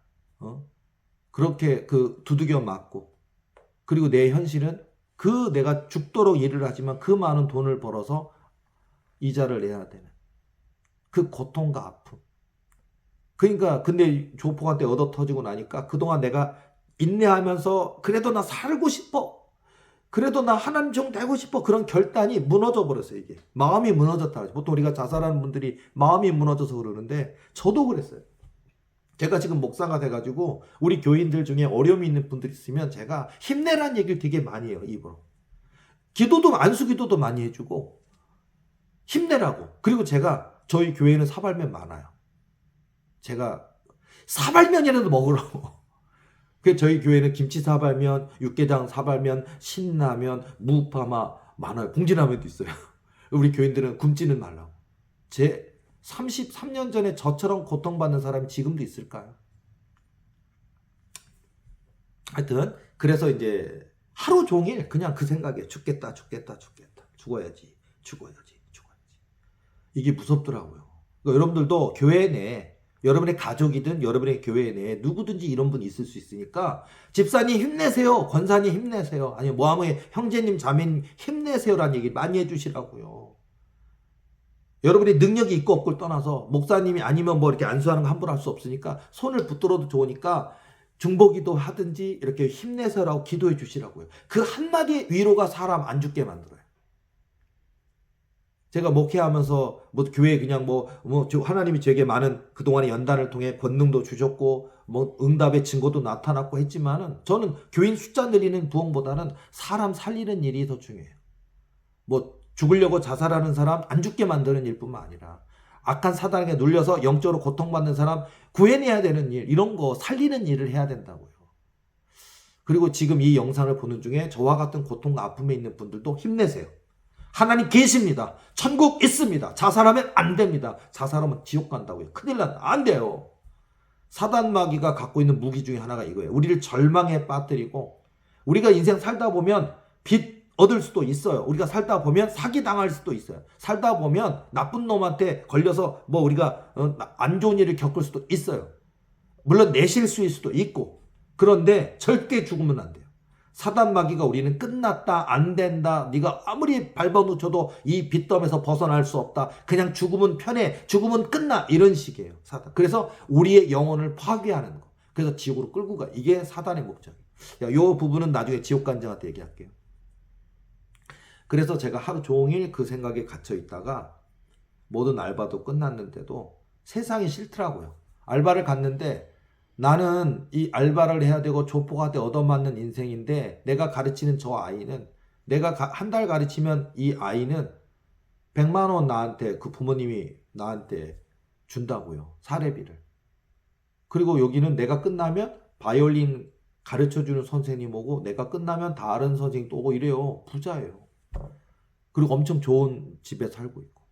Speaker 1: 그렇게 두들겨 맞고. 그리고 내 현실은 내가 죽도록 일을 하지만 그 많은 돈을 벌어서 이자를 내야 되는 그 고통과 아픔. 그러니까 근데 조폭한테 얻어 터지고 나니까 그동안 내가 인내하면서 그래도 나 살고 싶어. 그래도 나 하나님 종 되고 싶어. 그런 결단이 무너져 버렸어요, 이게. 마음이 무너졌다. 보통 우리가 자살하는 분들이 마음이 무너져서 그러는데 저도 그랬어요. 제가 지금 목사가 돼가지고 우리 교인들 중에 어려움이 있는 분들 있으면 제가 힘내라는 얘기를 되게 많이 해요, 입으로. 안수기도도 많이 해주고 힘내라고. 그리고 제가 저희 교회는 사발면 많아요. 제가 사발면이라도 먹으라고. 그 저희 교회는 김치 사발면, 육개장 사발면, 신라면, 무파마 많아요. 봉지라면도 있어요. 우리 교인들은 굶지는 말라고. 제 33년 전에 저처럼 고통받는 사람이 지금도 있을까요? 하여튼 그래서 이제 하루 종일 그냥 그 생각에 죽겠다. 죽어야지. 이게 무섭더라고요. 그러니까 여러분들도 교회 내에 여러분의 가족이든 여러분의 교회 내에 누구든지 이런 분이 있을 수 있으니까 집사님 힘내세요. 권사님 힘내세요. 아니 모함의 형제님 자매님 힘내세요라는 얘기 많이 해주시라고요. 여러분이 능력이 있고 없고를 떠나서 목사님이 아니면 뭐 이렇게 안수하는 거 함부로 할 수 없으니까 손을 붙들어도 좋으니까 중보기도 하든지 이렇게 힘내세요라고 기도해 주시라고요. 그 한마디의 위로가 사람 안 죽게 만들어요. 제가 목회하면서 뭐 교회에 그냥 하나님이 제게 많은 그동안의 연단을 통해 권능도 주셨고 뭐 응답의 증거도 나타났고 했지만은 저는 교인 숫자 늘리는 부흥보다는 사람 살리는 일이 더 중요해요. 뭐 죽으려고 자살하는 사람 안 죽게 만드는 일뿐만 아니라 악한 사단에게 눌려서 영적으로 고통받는 사람 구해내야 되는 일, 이런 거 살리는 일을 해야 된다고요. 그리고 지금 이 영상을 보는 중에 저와 같은 고통과 아픔에 있는 분들도 힘내세요. 하나님 계십니다. 천국 있습니다. 자살하면 안 됩니다. 자살하면 지옥 간다고요. 큰일 난다. 안 돼요. 사단 마귀가 갖고 있는 무기 중에 하나가 이거예요. 우리를 절망에 빠뜨리고 우리가 인생 살다 보면 빚 얻을 수도 있어요. 우리가 살다 보면 사기 당할 수도 있어요. 살다 보면 나쁜 놈한테 걸려서 뭐 우리가 안 좋은 일을 겪을 수도 있어요. 물론 내 실수일 수도 있고. 그런데 절대 죽으면 안 돼요. 사단 마귀가 우리는 끝났다, 안 된다, 네가 아무리 밟아놓쳐도 이 빚더미에서 벗어날 수 없다, 그냥 죽으면 편해, 죽으면 끝나, 이런 식이에요, 사단. 그래서 우리의 영혼을 파괴하는 거. 그래서 지옥으로 끌고 가. 이게 사단의 목적이에요. 이 부분은 나중에 지옥 간증한테 얘기할게요. 그래서 제가 하루 종일 그 생각에 갇혀 있다가 모든 알바도 끝났는데도 세상이 싫더라고요. 알바를 갔는데 나는 이 알바를 해야 되고 조폭한테 얻어맞는 인생인데 내가 가르치는 저 아이는 내가 한 달 가르치면 이 아이는 100만 원 나한테 그 부모님이 나한테 준다고요. 사례비를. 그리고 여기는 내가 끝나면 바이올린 가르쳐주는 선생님 오고 내가 끝나면 다른 선생님 또 오고 이래요. 부자예요. 그리고 엄청 좋은 집에 살고 있고.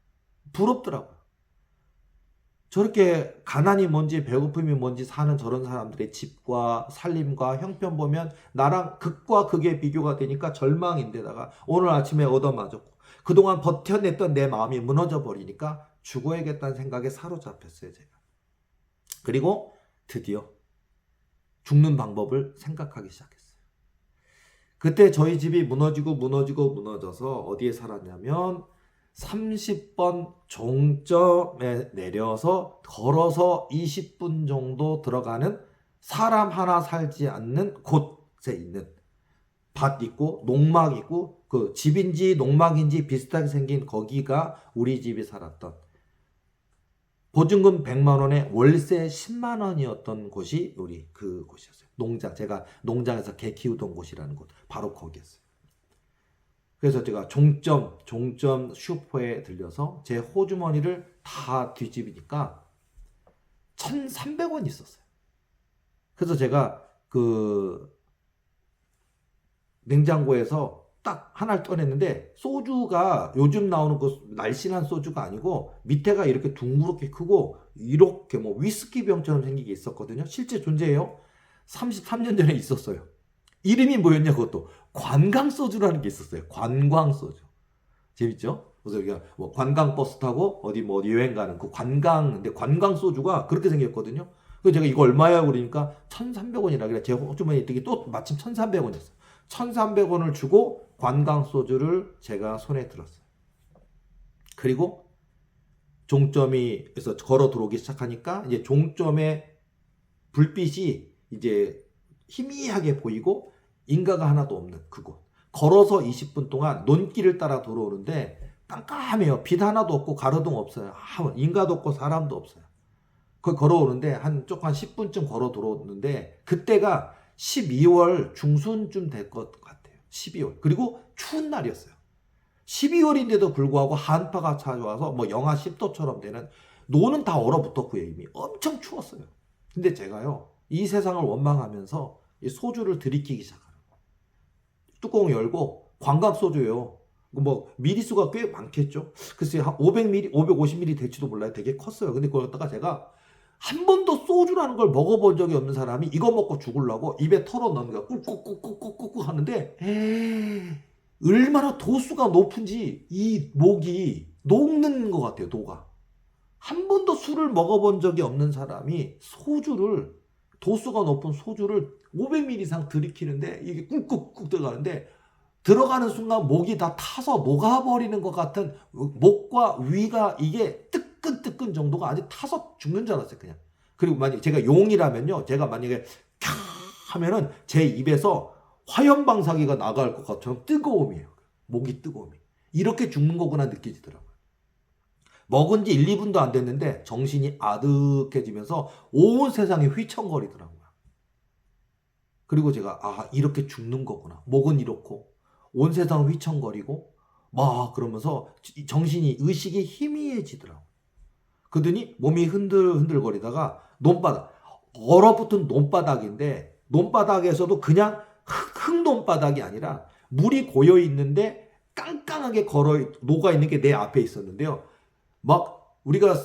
Speaker 1: 부럽더라고요. 저렇게 가난이 뭔지 배고픔이 뭔지 사는 저런 사람들의 집과 살림과 형편 보면 나랑 극과 극의 비교가 되니까 절망인데다가 오늘 아침에 얻어맞았고 그동안 버텨냈던 내 마음이 무너져 버리니까 죽어야겠다는 생각에 사로잡혔어요, 제가. 그리고 드디어 죽는 방법을 생각하기 시작했어요. 그때 저희 집이 무너져서 어디에 살았냐면 30번 종점에 내려서 걸어서 20분 정도 들어가는 사람 하나 살지 않는 곳에 있는 밭 있고 농막 있고 그 집인지 농막인지 비슷하게 생긴 거기가 우리 집이 살았던 보증금 100만 원에 월세 10만 원이었던 곳이 우리 그 곳이었어요. 제가 농장에서 개 키우던 곳이라는 곳 바로 거기였어요. 그래서 제가 종점 슈퍼에 들려서 제 호주머니를 다 뒤집으니까 1,300원 있었어요. 그래서 제가 그 냉장고에서 딱 하나를 꺼냈는데 소주가 요즘 나오는 그 날씬한 소주가 아니고 밑에가 이렇게 둥그렇게 크고 이렇게 뭐 위스키 병처럼 생긴 게 있었거든요. 실제 존재해요. 33년 전에 있었어요. 이름이 뭐였냐 그것도 관광소주라는 게 있었어요. 관광소주. 재밌죠? 그래서 우리가 뭐 관광버스 타고 어디 여행 가는 그 근데 관광소주가 그렇게 생겼거든요. 그래서 제가 이거 얼마야 그러니까 1,300원이라 그래. 제 호주머니에 있던 게 또 마침 1,300원이었어요. 1,300원을 주고 관광소주를 제가 손에 들었어요. 그리고 종점에서 걸어 들어오기 시작하니까 이제 종점의 불빛이 이제 희미하게 보이고 인가가 하나도 없는 그곳. 걸어서 20분 동안 논길을 따라 들어오는데 깜깜해요. 빛 하나도 없고 가로등 없어요. 인가도 없고 사람도 없어요. 그 걸어오는데 한 10분쯤 걸어 들어오는데 그때가 12월 중순쯤 될 것 같아요. 12월. 그리고 추운 날이었어요. 12월인데도 불구하고 한파가 찾아와서 뭐 영하 10도처럼 되는 노는 다 얼어붙었고요. 이미 엄청 추웠어요. 근데 제가요. 이 세상을 원망하면서 이 소주를 들이키기 시작하는 거예요. 뚜껑 열고 관광소주예요. 뭐 미리수가 꽤 많겠죠. 글쎄요. 한 500ml, 550ml 될지도 몰라요. 되게 컸어요. 근데 그러다가 제가 한 번도 소주라는 걸 먹어본 적이 없는 사람이 이거 먹고 죽으려고 입에 털어 넣는 거야. 꾹꾹꾹꾹꾹꾹 하는데 얼마나 도수가 높은지 이 목이 녹는 것 같아요. 녹아. 한 번도 술을 먹어본 적이 없는 사람이 도수가 높은 소주를 500ml 이상 들이키는데 이게 꾹꾹꾹 들어가는데 들어가는 순간 목이 다 타서 녹아버리는 것 같은 목과 위가 이게 뜨끈뜨끈 정도가 아직 타서 죽는 줄 알았어요, 그냥. 그리고 만약에 제가 용이라면요, 제가 만약에 캬 하면은 제 입에서 화염방사기가 나갈 것 같은 뜨거움이에요. 목이 뜨거움이. 이렇게 죽는 거구나 느껴지더라고요. 먹은 지 1, 2분도 안 됐는데 정신이 아득해지면서 온 세상이 휘청거리더라고요. 그리고 제가 이렇게 죽는 거구나. 목은 이렇고 온 세상 휘청거리고 막 그러면서 정신이 의식이 희미해지더라고요. 그러더니 몸이 흔들흔들거리다가 얼어붙은 논바닥인데 논바닥에서도 그냥 흙논바닥이 아니라 물이 고여 있는데 깡깡하게 녹아 있는 게 내 앞에 있었는데요. 막 우리가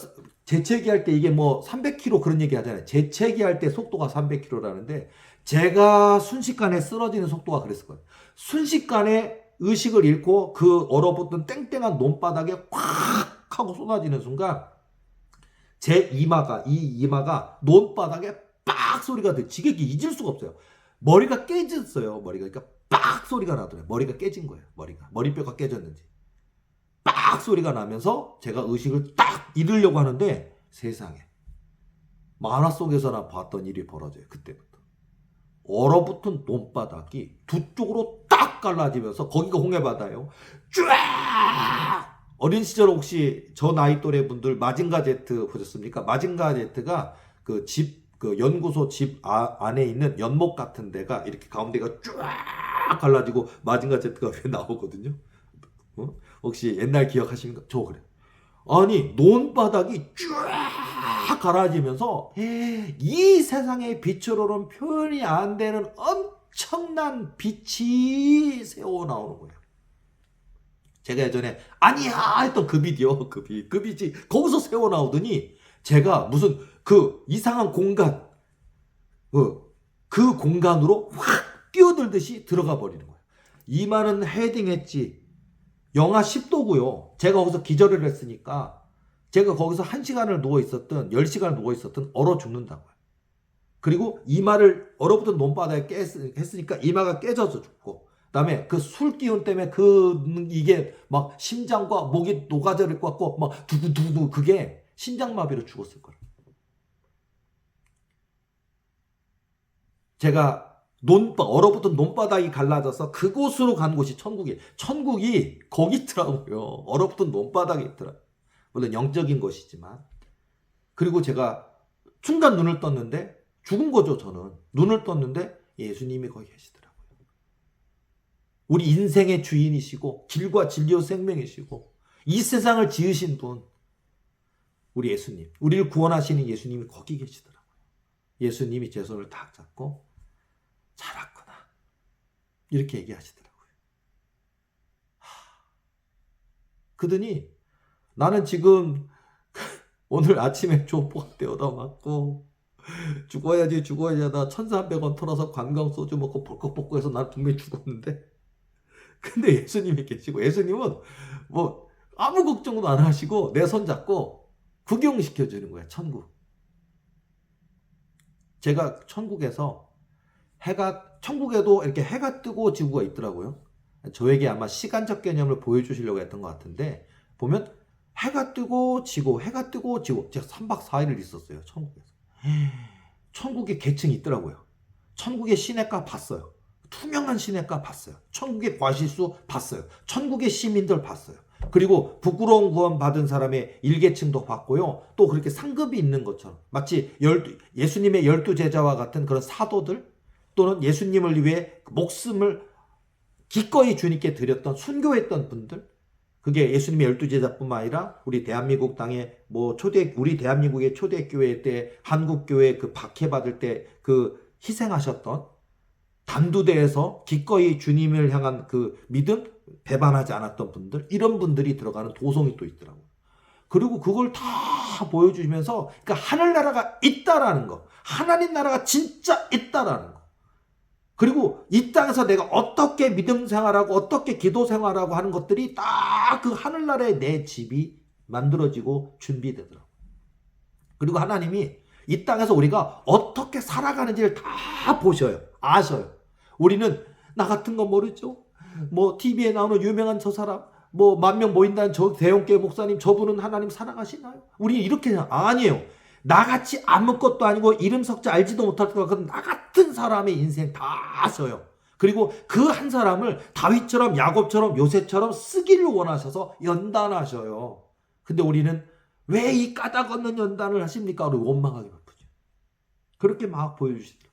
Speaker 1: 재채기 할 때 이게 뭐 300km 그런 얘기 하잖아요. 재채기 할 때 속도가 300km라는데 제가 순식간에 쓰러지는 속도가 그랬을 거예요. 순식간에 의식을 잃고 그 얼어붙은 땡땡한 논바닥에 콱 하고 쏟아지는 순간 이 이마가 논바닥에 빡 소리가 지게 잊을 수가 없어요. 머리가 깨졌어요. 그러니까 빡 소리가 나더라고요. 머리가 깨진 거예요. 머리뼈가 깨졌는지. 빡 소리가 나면서 제가 의식을 딱 잃으려고 하는데 세상에 만화 속에서나 봤던 일이 벌어져요. 그때부터. 얼어붙은 논바닥이 두 쪽으로 딱 갈라지면서 거기가 홍해바다예요. 쫙! 어린 시절 혹시 저 나이 또래 분들 마징가 제트 보셨습니까? 마징가 제트가 그 연구소 집 안에 있는 연못 같은 데가 이렇게 가운데가 쫙 갈라지고 마징가 제트가 왜 나오거든요. 혹시 옛날 기억하시는 거? 저 그래. 아니 논바닥이 쫙 갈아지면서 이 세상의 빛으로는 표현이 안 되는 엄청난 빛이 새어나오는 거예요. 제가 예전에 아니야 했던 그 빛이요. 그 빛이 거기서 새어나오더니 제가 무슨 그 이상한 공간 그 공간으로 확 뛰어들듯이 들어가 버리는 거예요. 이마는 헤딩했지. 영하 10도고요. 제가 거기서 기절을 했으니까 제가 거기서 1시간을 누워있었든 10시간을 누워있었든 얼어 죽는다고요. 그리고 이마를 얼어붙은 논바닥에 했으니까 이마가 깨져서 죽고 그다음에 그 술 기운 때문에 이게 막 심장과 목이 녹아질 것 같고 막 두구두구 그게 심장마비로 죽었을 거예요. 제가 얼어붙은 논바닥이 갈라져서 그곳으로 간 곳이 천국이 거기 있더라고요. 얼어붙은 논바닥에 있더라고요. 물론 영적인 것이지만. 그리고 제가 순간 눈을 떴는데 죽은 거죠. 저는 눈을 떴는데 예수님이 거기 계시더라고요. 우리 인생의 주인이시고 길과 진리와 생명이시고 이 세상을 지으신 분 우리 예수님, 우리를 구원하시는 예수님이 거기 계시더라고요. 예수님이 제 손을 딱 잡고 잘 왔구나. 이렇게 얘기하시더라고요. 그러더니 나는 지금 오늘 아침에 조폭한테 얻어맞고 죽어야지 하다 1,300원 털어서 관광 소주 먹고 벌컥벌컥 해서 난 분명히 죽었는데, 근데 예수님이 계시고, 예수님은 뭐 아무 걱정도 안 하시고 내 손 잡고 구경시켜주는 거예요. 천국. 제가 천국에서 천국에도 이렇게 해가 뜨고 지구가 있더라고요. 저에게 아마 시간적 개념을 보여주시려고 했던 것 같은데, 보면 해가 뜨고 지고 해가 뜨고 지고, 제가 3박 4일을 있었어요. 천국에서. 천국에 계층이 있더라고요. 천국의 시내가 봤어요. 투명한 시내가 봤어요. 천국의 과실수 봤어요. 천국의 시민들 봤어요. 그리고 부끄러운 구원 받은 사람의 일계층도 봤고요. 또 그렇게 상급이 있는 것처럼, 마치 예수님의 12제자와 같은 그런 사도들, 또는 예수님을 위해 목숨을 기꺼이 주님께 드렸던, 순교했던 분들, 그게 예수님의 12제자뿐만 아니라 우리 대한민국 땅에 우리 대한민국의 초대교회 때, 한국교회 그 박해받을 때 그 희생하셨던, 단두대에서 기꺼이 주님을 향한 그 믿음 배반하지 않았던 분들, 이런 분들이 들어가는 도성이 또 있더라고요. 그리고 그걸 다 보여주시면서, 그러니까 하늘나라가 있다라는 거, 하나님 나라가 진짜 있다라는 거, 그리고 이 땅에서 내가 어떻게 믿음 생활하고 어떻게 기도 생활하고 하는 것들이 딱 그 하늘나라의 내 집이 만들어지고 준비되더라고요. 그리고 하나님이 이 땅에서 우리가 어떻게 살아가는지를 다 보셔요. 아셔요. 우리는 나 같은 건 모르죠. 뭐 TV에 나오는 유명한 저 사람, 뭐 10,000명 모인다는 저 대형교회 목사님, 저분은 하나님 사랑하시나요? 우리 이렇게 아니에요. 나같이 아무것도 아니고 이름 석자 알지도 못할 것 같은 나 같은 사람의 인생 다 아셔요. 그리고 그 한 사람을 다윗처럼 야곱처럼 요셉처럼 쓰기를 원하셔서 연단하셔요. 근데 우리는 왜 이 까닭 없는 연단을 하십니까? 우리 원망하기 바쁘죠. 그렇게 막 보여주시더라고요.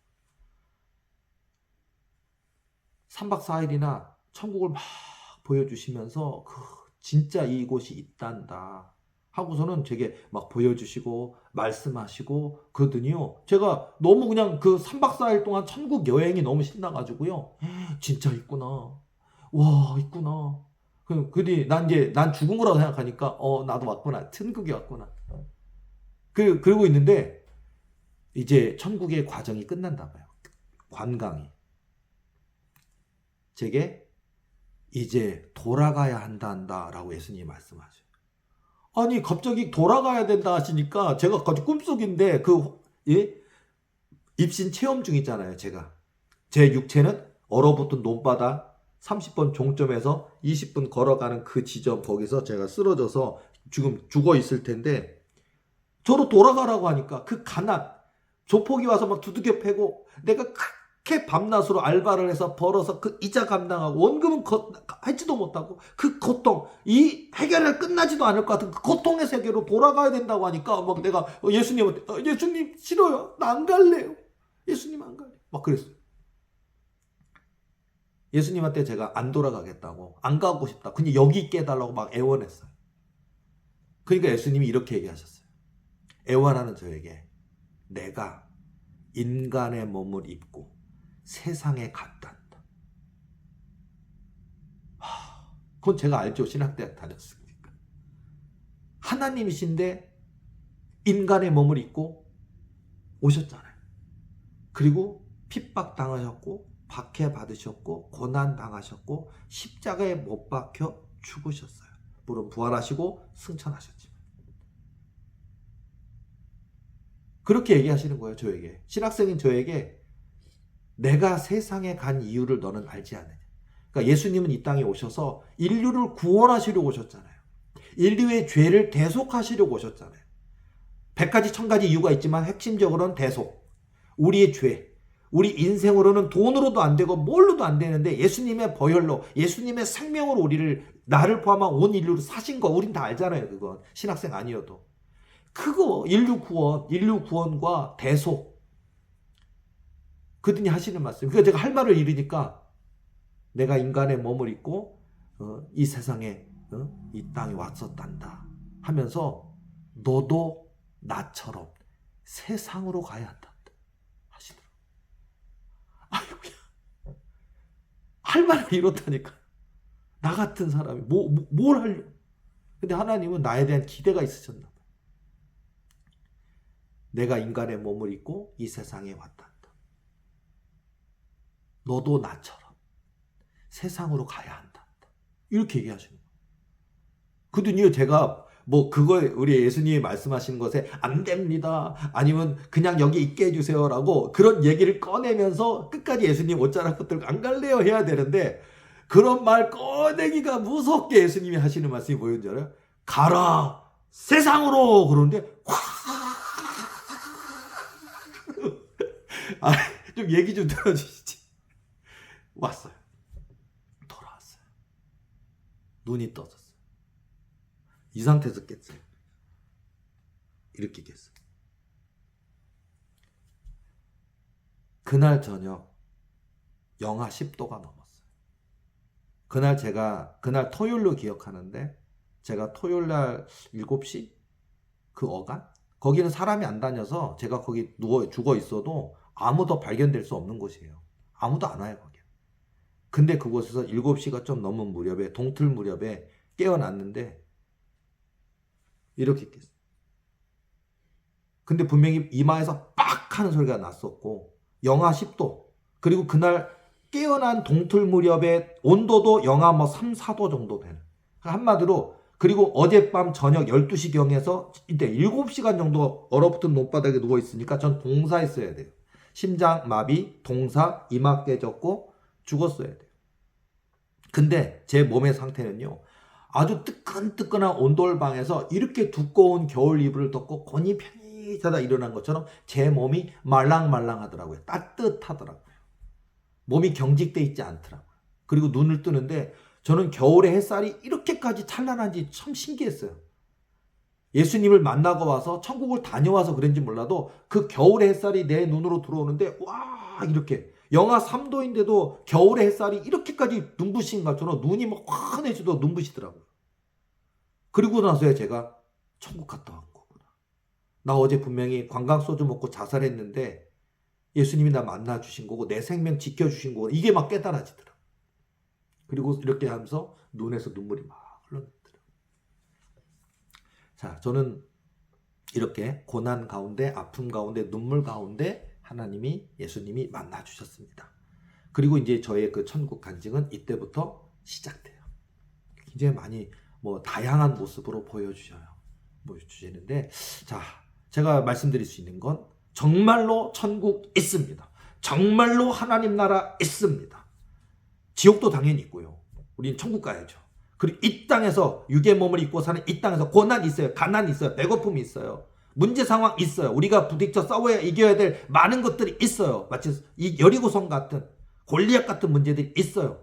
Speaker 1: 3박 4일이나 천국을 막 보여주시면서 진짜 이곳이 있단다 하고서는 제게 막 보여주시고 말씀하시고 그러더니요, 제가 너무 그냥 그 3박 4일 동안 천국 여행이 너무 신나가지고요, 진짜 있구나, 와 있구나. 그뒤 난 죽은 거라고 생각하니까 나도 왔구나, 천국에 왔구나. 그러고 있는데 이제 천국의 과정이 끝난다 봐요. 관광이. 제게 이제 돌아가야 한다라고 예수님이 말씀하셔요. 아니 갑자기 돌아가야 된다 하시니까 제가 꿈속인데 입신 체험 중이잖아요. 제가 제 육체는 얼어붙은 논바다 30번 종점에서 20분 걸어가는 그 지점, 거기서 제가 쓰러져서 지금 죽어 있을 텐데, 저로 돌아가라고 하니까 그 가난, 조폭이 와서 막 두들겨 패고 내가 그렇게 밤낮으로 알바를 해서 벌어서 그 이자 감당하고 원금은 하지도 못하고 그 고통, 이 해결을 끝나지도 않을 것 같은 그 고통의 세계로 돌아가야 된다고 하니까 막 내가 예수님한테 예수님 싫어요, 나 안 갈래요, 예수님 안 갈래요, 막 그랬어요. 예수님한테 제가 안 돌아가겠다고, 안 가고 싶다, 그냥 여기 있게 해달라고 막 애원했어요. 그러니까 예수님이 이렇게 얘기하셨어요. 애원하는 저에게 내가 인간의 몸을 입고 세상에 갔단다. 그건 제가 알죠. 신학대학 다녔으니까. 하나님이신데 인간의 몸을 입고 오셨잖아요. 그리고 핍박당하셨고 박해받으셨고 고난당하셨고 십자가에 못 박혀 죽으셨어요. 물론 부활하시고 승천하셨지만. 그렇게 얘기하시는 거예요. 저에게. 신학생인 저에게 내가 세상에 간 이유를 너는 알지 않느냐. 그러니까 예수님은 이 땅에 오셔서 인류를 구원하시려고 오셨잖아요. 인류의 죄를 대속하시려고 오셨잖아요. 100가지 1000가지 이유가 있지만 핵심적으로는 대속. 우리의 죄. 우리 인생으로는 돈으로도 안 되고 뭘로도 안 되는데 예수님의 보혈로, 예수님의 생명으로 나를 포함한 온 인류를 사신 거 우린 다 알잖아요. 그건 신학생 아니어도. 그거 인류 구원과 대속, 그분이 하시는 말씀. 그러니까 제가 할 말을 잃으니까 내가 인간의 몸을 입고 이 세상에 이 땅에 왔었단다 하면서 너도 나처럼 세상으로 가야 한다 하시더라고요. 할 말을 이렇다니까. 나 같은 사람이 뭘 하려고. 근데 하나님은 나에 대한 기대가 있으셨나 봐. 내가 인간의 몸을 입고 이 세상에 왔단다. 너도 나처럼 세상으로 가야 한다. 이렇게 얘기하시는 거예요. 그러더니 제가 그거 우리 예수님이 말씀하신 것에 안 됩니다. 아니면 그냥 여기 있게 해주세요라고 그런 얘기를 꺼내면서 끝까지 예수님 옷자락 붙들고 안 갈래요 해야 되는데 그런 말 꺼내기가 무섭게 예수님이 하시는 말씀이 뭐였는지 알아요? 가라 세상으로 그러는데 좀 얘기 좀 들어주시지. 왔어요. 돌아왔어요. 눈이 떠졌어요. 이 상태에서 깼어요. 이렇게 깼어요. 그날 저녁 영하 10도가 넘었어요. 그날 토요일로 기억하는데 제가 토요일 날 7시 그 어간 거기는 사람이 안 다녀서 제가 거기 죽어 있어도 아무도 발견될 수 없는 곳이에요. 아무도 안 와요 거기. 근데 그곳에서 7시가 좀 넘은 무렵에 동틀 무렵에 깨어났는데 이렇게 깼어요. 근데 분명히 이마에서 빡 하는 소리가 났었고 영하 10도 그리고 그날 깨어난 동틀 무렵에 온도도 영하 3, 4도 정도 되는 한마디로 그리고 어젯밤 저녁 12시경에서 이때 7시간 정도 얼어붙은 논바닥에 누워있으니까 전 동사했어야 돼요. 심장 마비, 동사, 이마 깨졌고 죽었어야 돼요. 근데 제 몸의 상태는요. 아주 뜨끈뜨끈한 온돌방에서 이렇게 두꺼운 겨울 이불을 덮고 곤히 편히 자다 일어난 것처럼 제 몸이 말랑말랑하더라고요. 따뜻하더라고요. 몸이 경직돼 있지 않더라고요. 그리고 눈을 뜨는데 저는 겨울에 햇살이 이렇게까지 찬란한지 참 신기했어요. 예수님을 만나고 와서 천국을 다녀와서 그런지 몰라도 그 겨울의 햇살이 내 눈으로 들어오는데 와 이렇게 영하 3도인데도 겨울의 햇살이 이렇게까지 눈부신 것처럼 눈이 막 환해지도 눈부시더라고요. 그리고 나서야 제가 천국 갔다 온 거구나. 나 어제 분명히 관광소주 먹고 자살했는데 예수님이 나 만나주신 거고 내 생명 지켜주신 거고 이게 막 깨달아지더라고요. 그리고 이렇게 하면서 눈에서 눈물이 막 흘러내더라고요. 자, 저는 이렇게 고난 가운데 아픔 가운데 눈물 가운데 하나님이 예수님이 만나주셨습니다. 그리고 이제 저의 그 천국 간증은 이때부터 시작돼요. 굉장히 많이 다양한 모습으로 보여주시는데 자, 제가 말씀드릴 수 있는 건 정말로 천국 있습니다. 정말로 하나님 나라 있습니다. 지옥도 당연히 있고요. 우리는 천국 가야죠. 그리고 이 땅에서 육의 몸을 입고 사는 이 땅에서 고난이 있어요. 가난이 있어요. 배고픔이 있어요. 문제 상황 있어요. 우리가 부딪혀 싸워야 이겨야 될 많은 것들이 있어요. 마치 이 여리고성 같은 골리앗 같은 문제들이 있어요.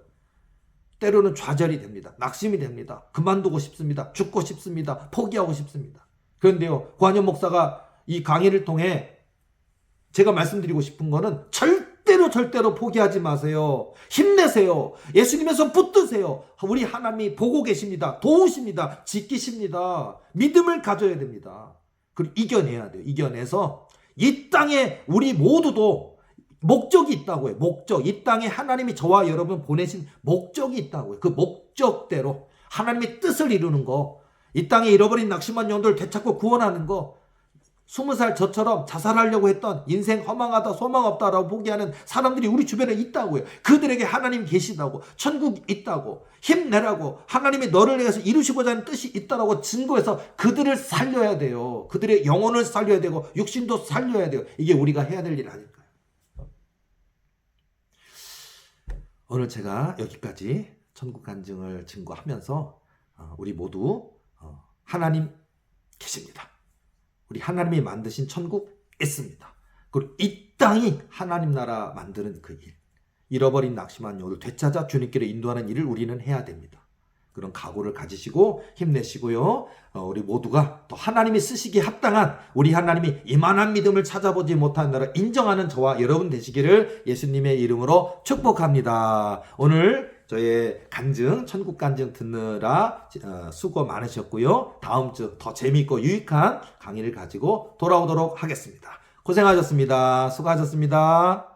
Speaker 1: 때로는 좌절이 됩니다. 낙심이 됩니다. 그만두고 싶습니다. 죽고 싶습니다. 포기하고 싶습니다. 그런데요, 고한영 목사가 이 강의를 통해 제가 말씀드리고 싶은 거는 절대로 포기하지 마세요. 힘내세요. 예수님의 손 붙드세요. 우리 하나님이 보고 계십니다. 도우십니다. 지키십니다. 믿음을 가져야 됩니다. 그리고 이겨내야 돼요. 이겨내서 이 땅에 우리 모두도 목적이 있다고요. 목적. 이 땅에 하나님이 저와 여러분 보내신 목적이 있다고요. 그 목적대로 하나님의 뜻을 이루는 거, 이 땅에 잃어버린 낙심한 영혼들 되찾고 구원하는 거, 20살 저처럼 자살하려고 했던 인생 허망하다 소망 없다라고 포기하는 사람들이 우리 주변에 있다고요. 그들에게 하나님 계시다고, 천국 있다고, 힘내라고, 하나님이 너를 위해서 이루시고자 하는 뜻이 있다라고 증거해서 그들을 살려야 돼요. 그들의 영혼을 살려야 되고 육신도 살려야 돼요. 이게 우리가 해야 될 일 아닐까요? 오늘 제가 여기까지 천국 간증을 증거하면서 우리 모두 하나님 계십니다. 우리 하나님이 만드신 천국 있습니다. 그리고 이 땅이 하나님 나라 만드는 그 일, 잃어버린 낙심한 영혼을 되찾아 주님께로 인도하는 일을 우리는 해야 됩니다. 그런 각오를 가지시고 힘내시고요. 우리 모두가 또 하나님이 쓰시기에 합당한 우리 하나님이 이만한 믿음을 찾아보지 못한 나라 인정하는 저와 여러분 되시기를 예수님의 이름으로 축복합니다. 오늘 저의 간증, 천국 간증 듣느라 수고 많으셨고요. 다음 주 더 재미있고 유익한 강의를 가지고 돌아오도록 하겠습니다. 고생하셨습니다. 수고하셨습니다.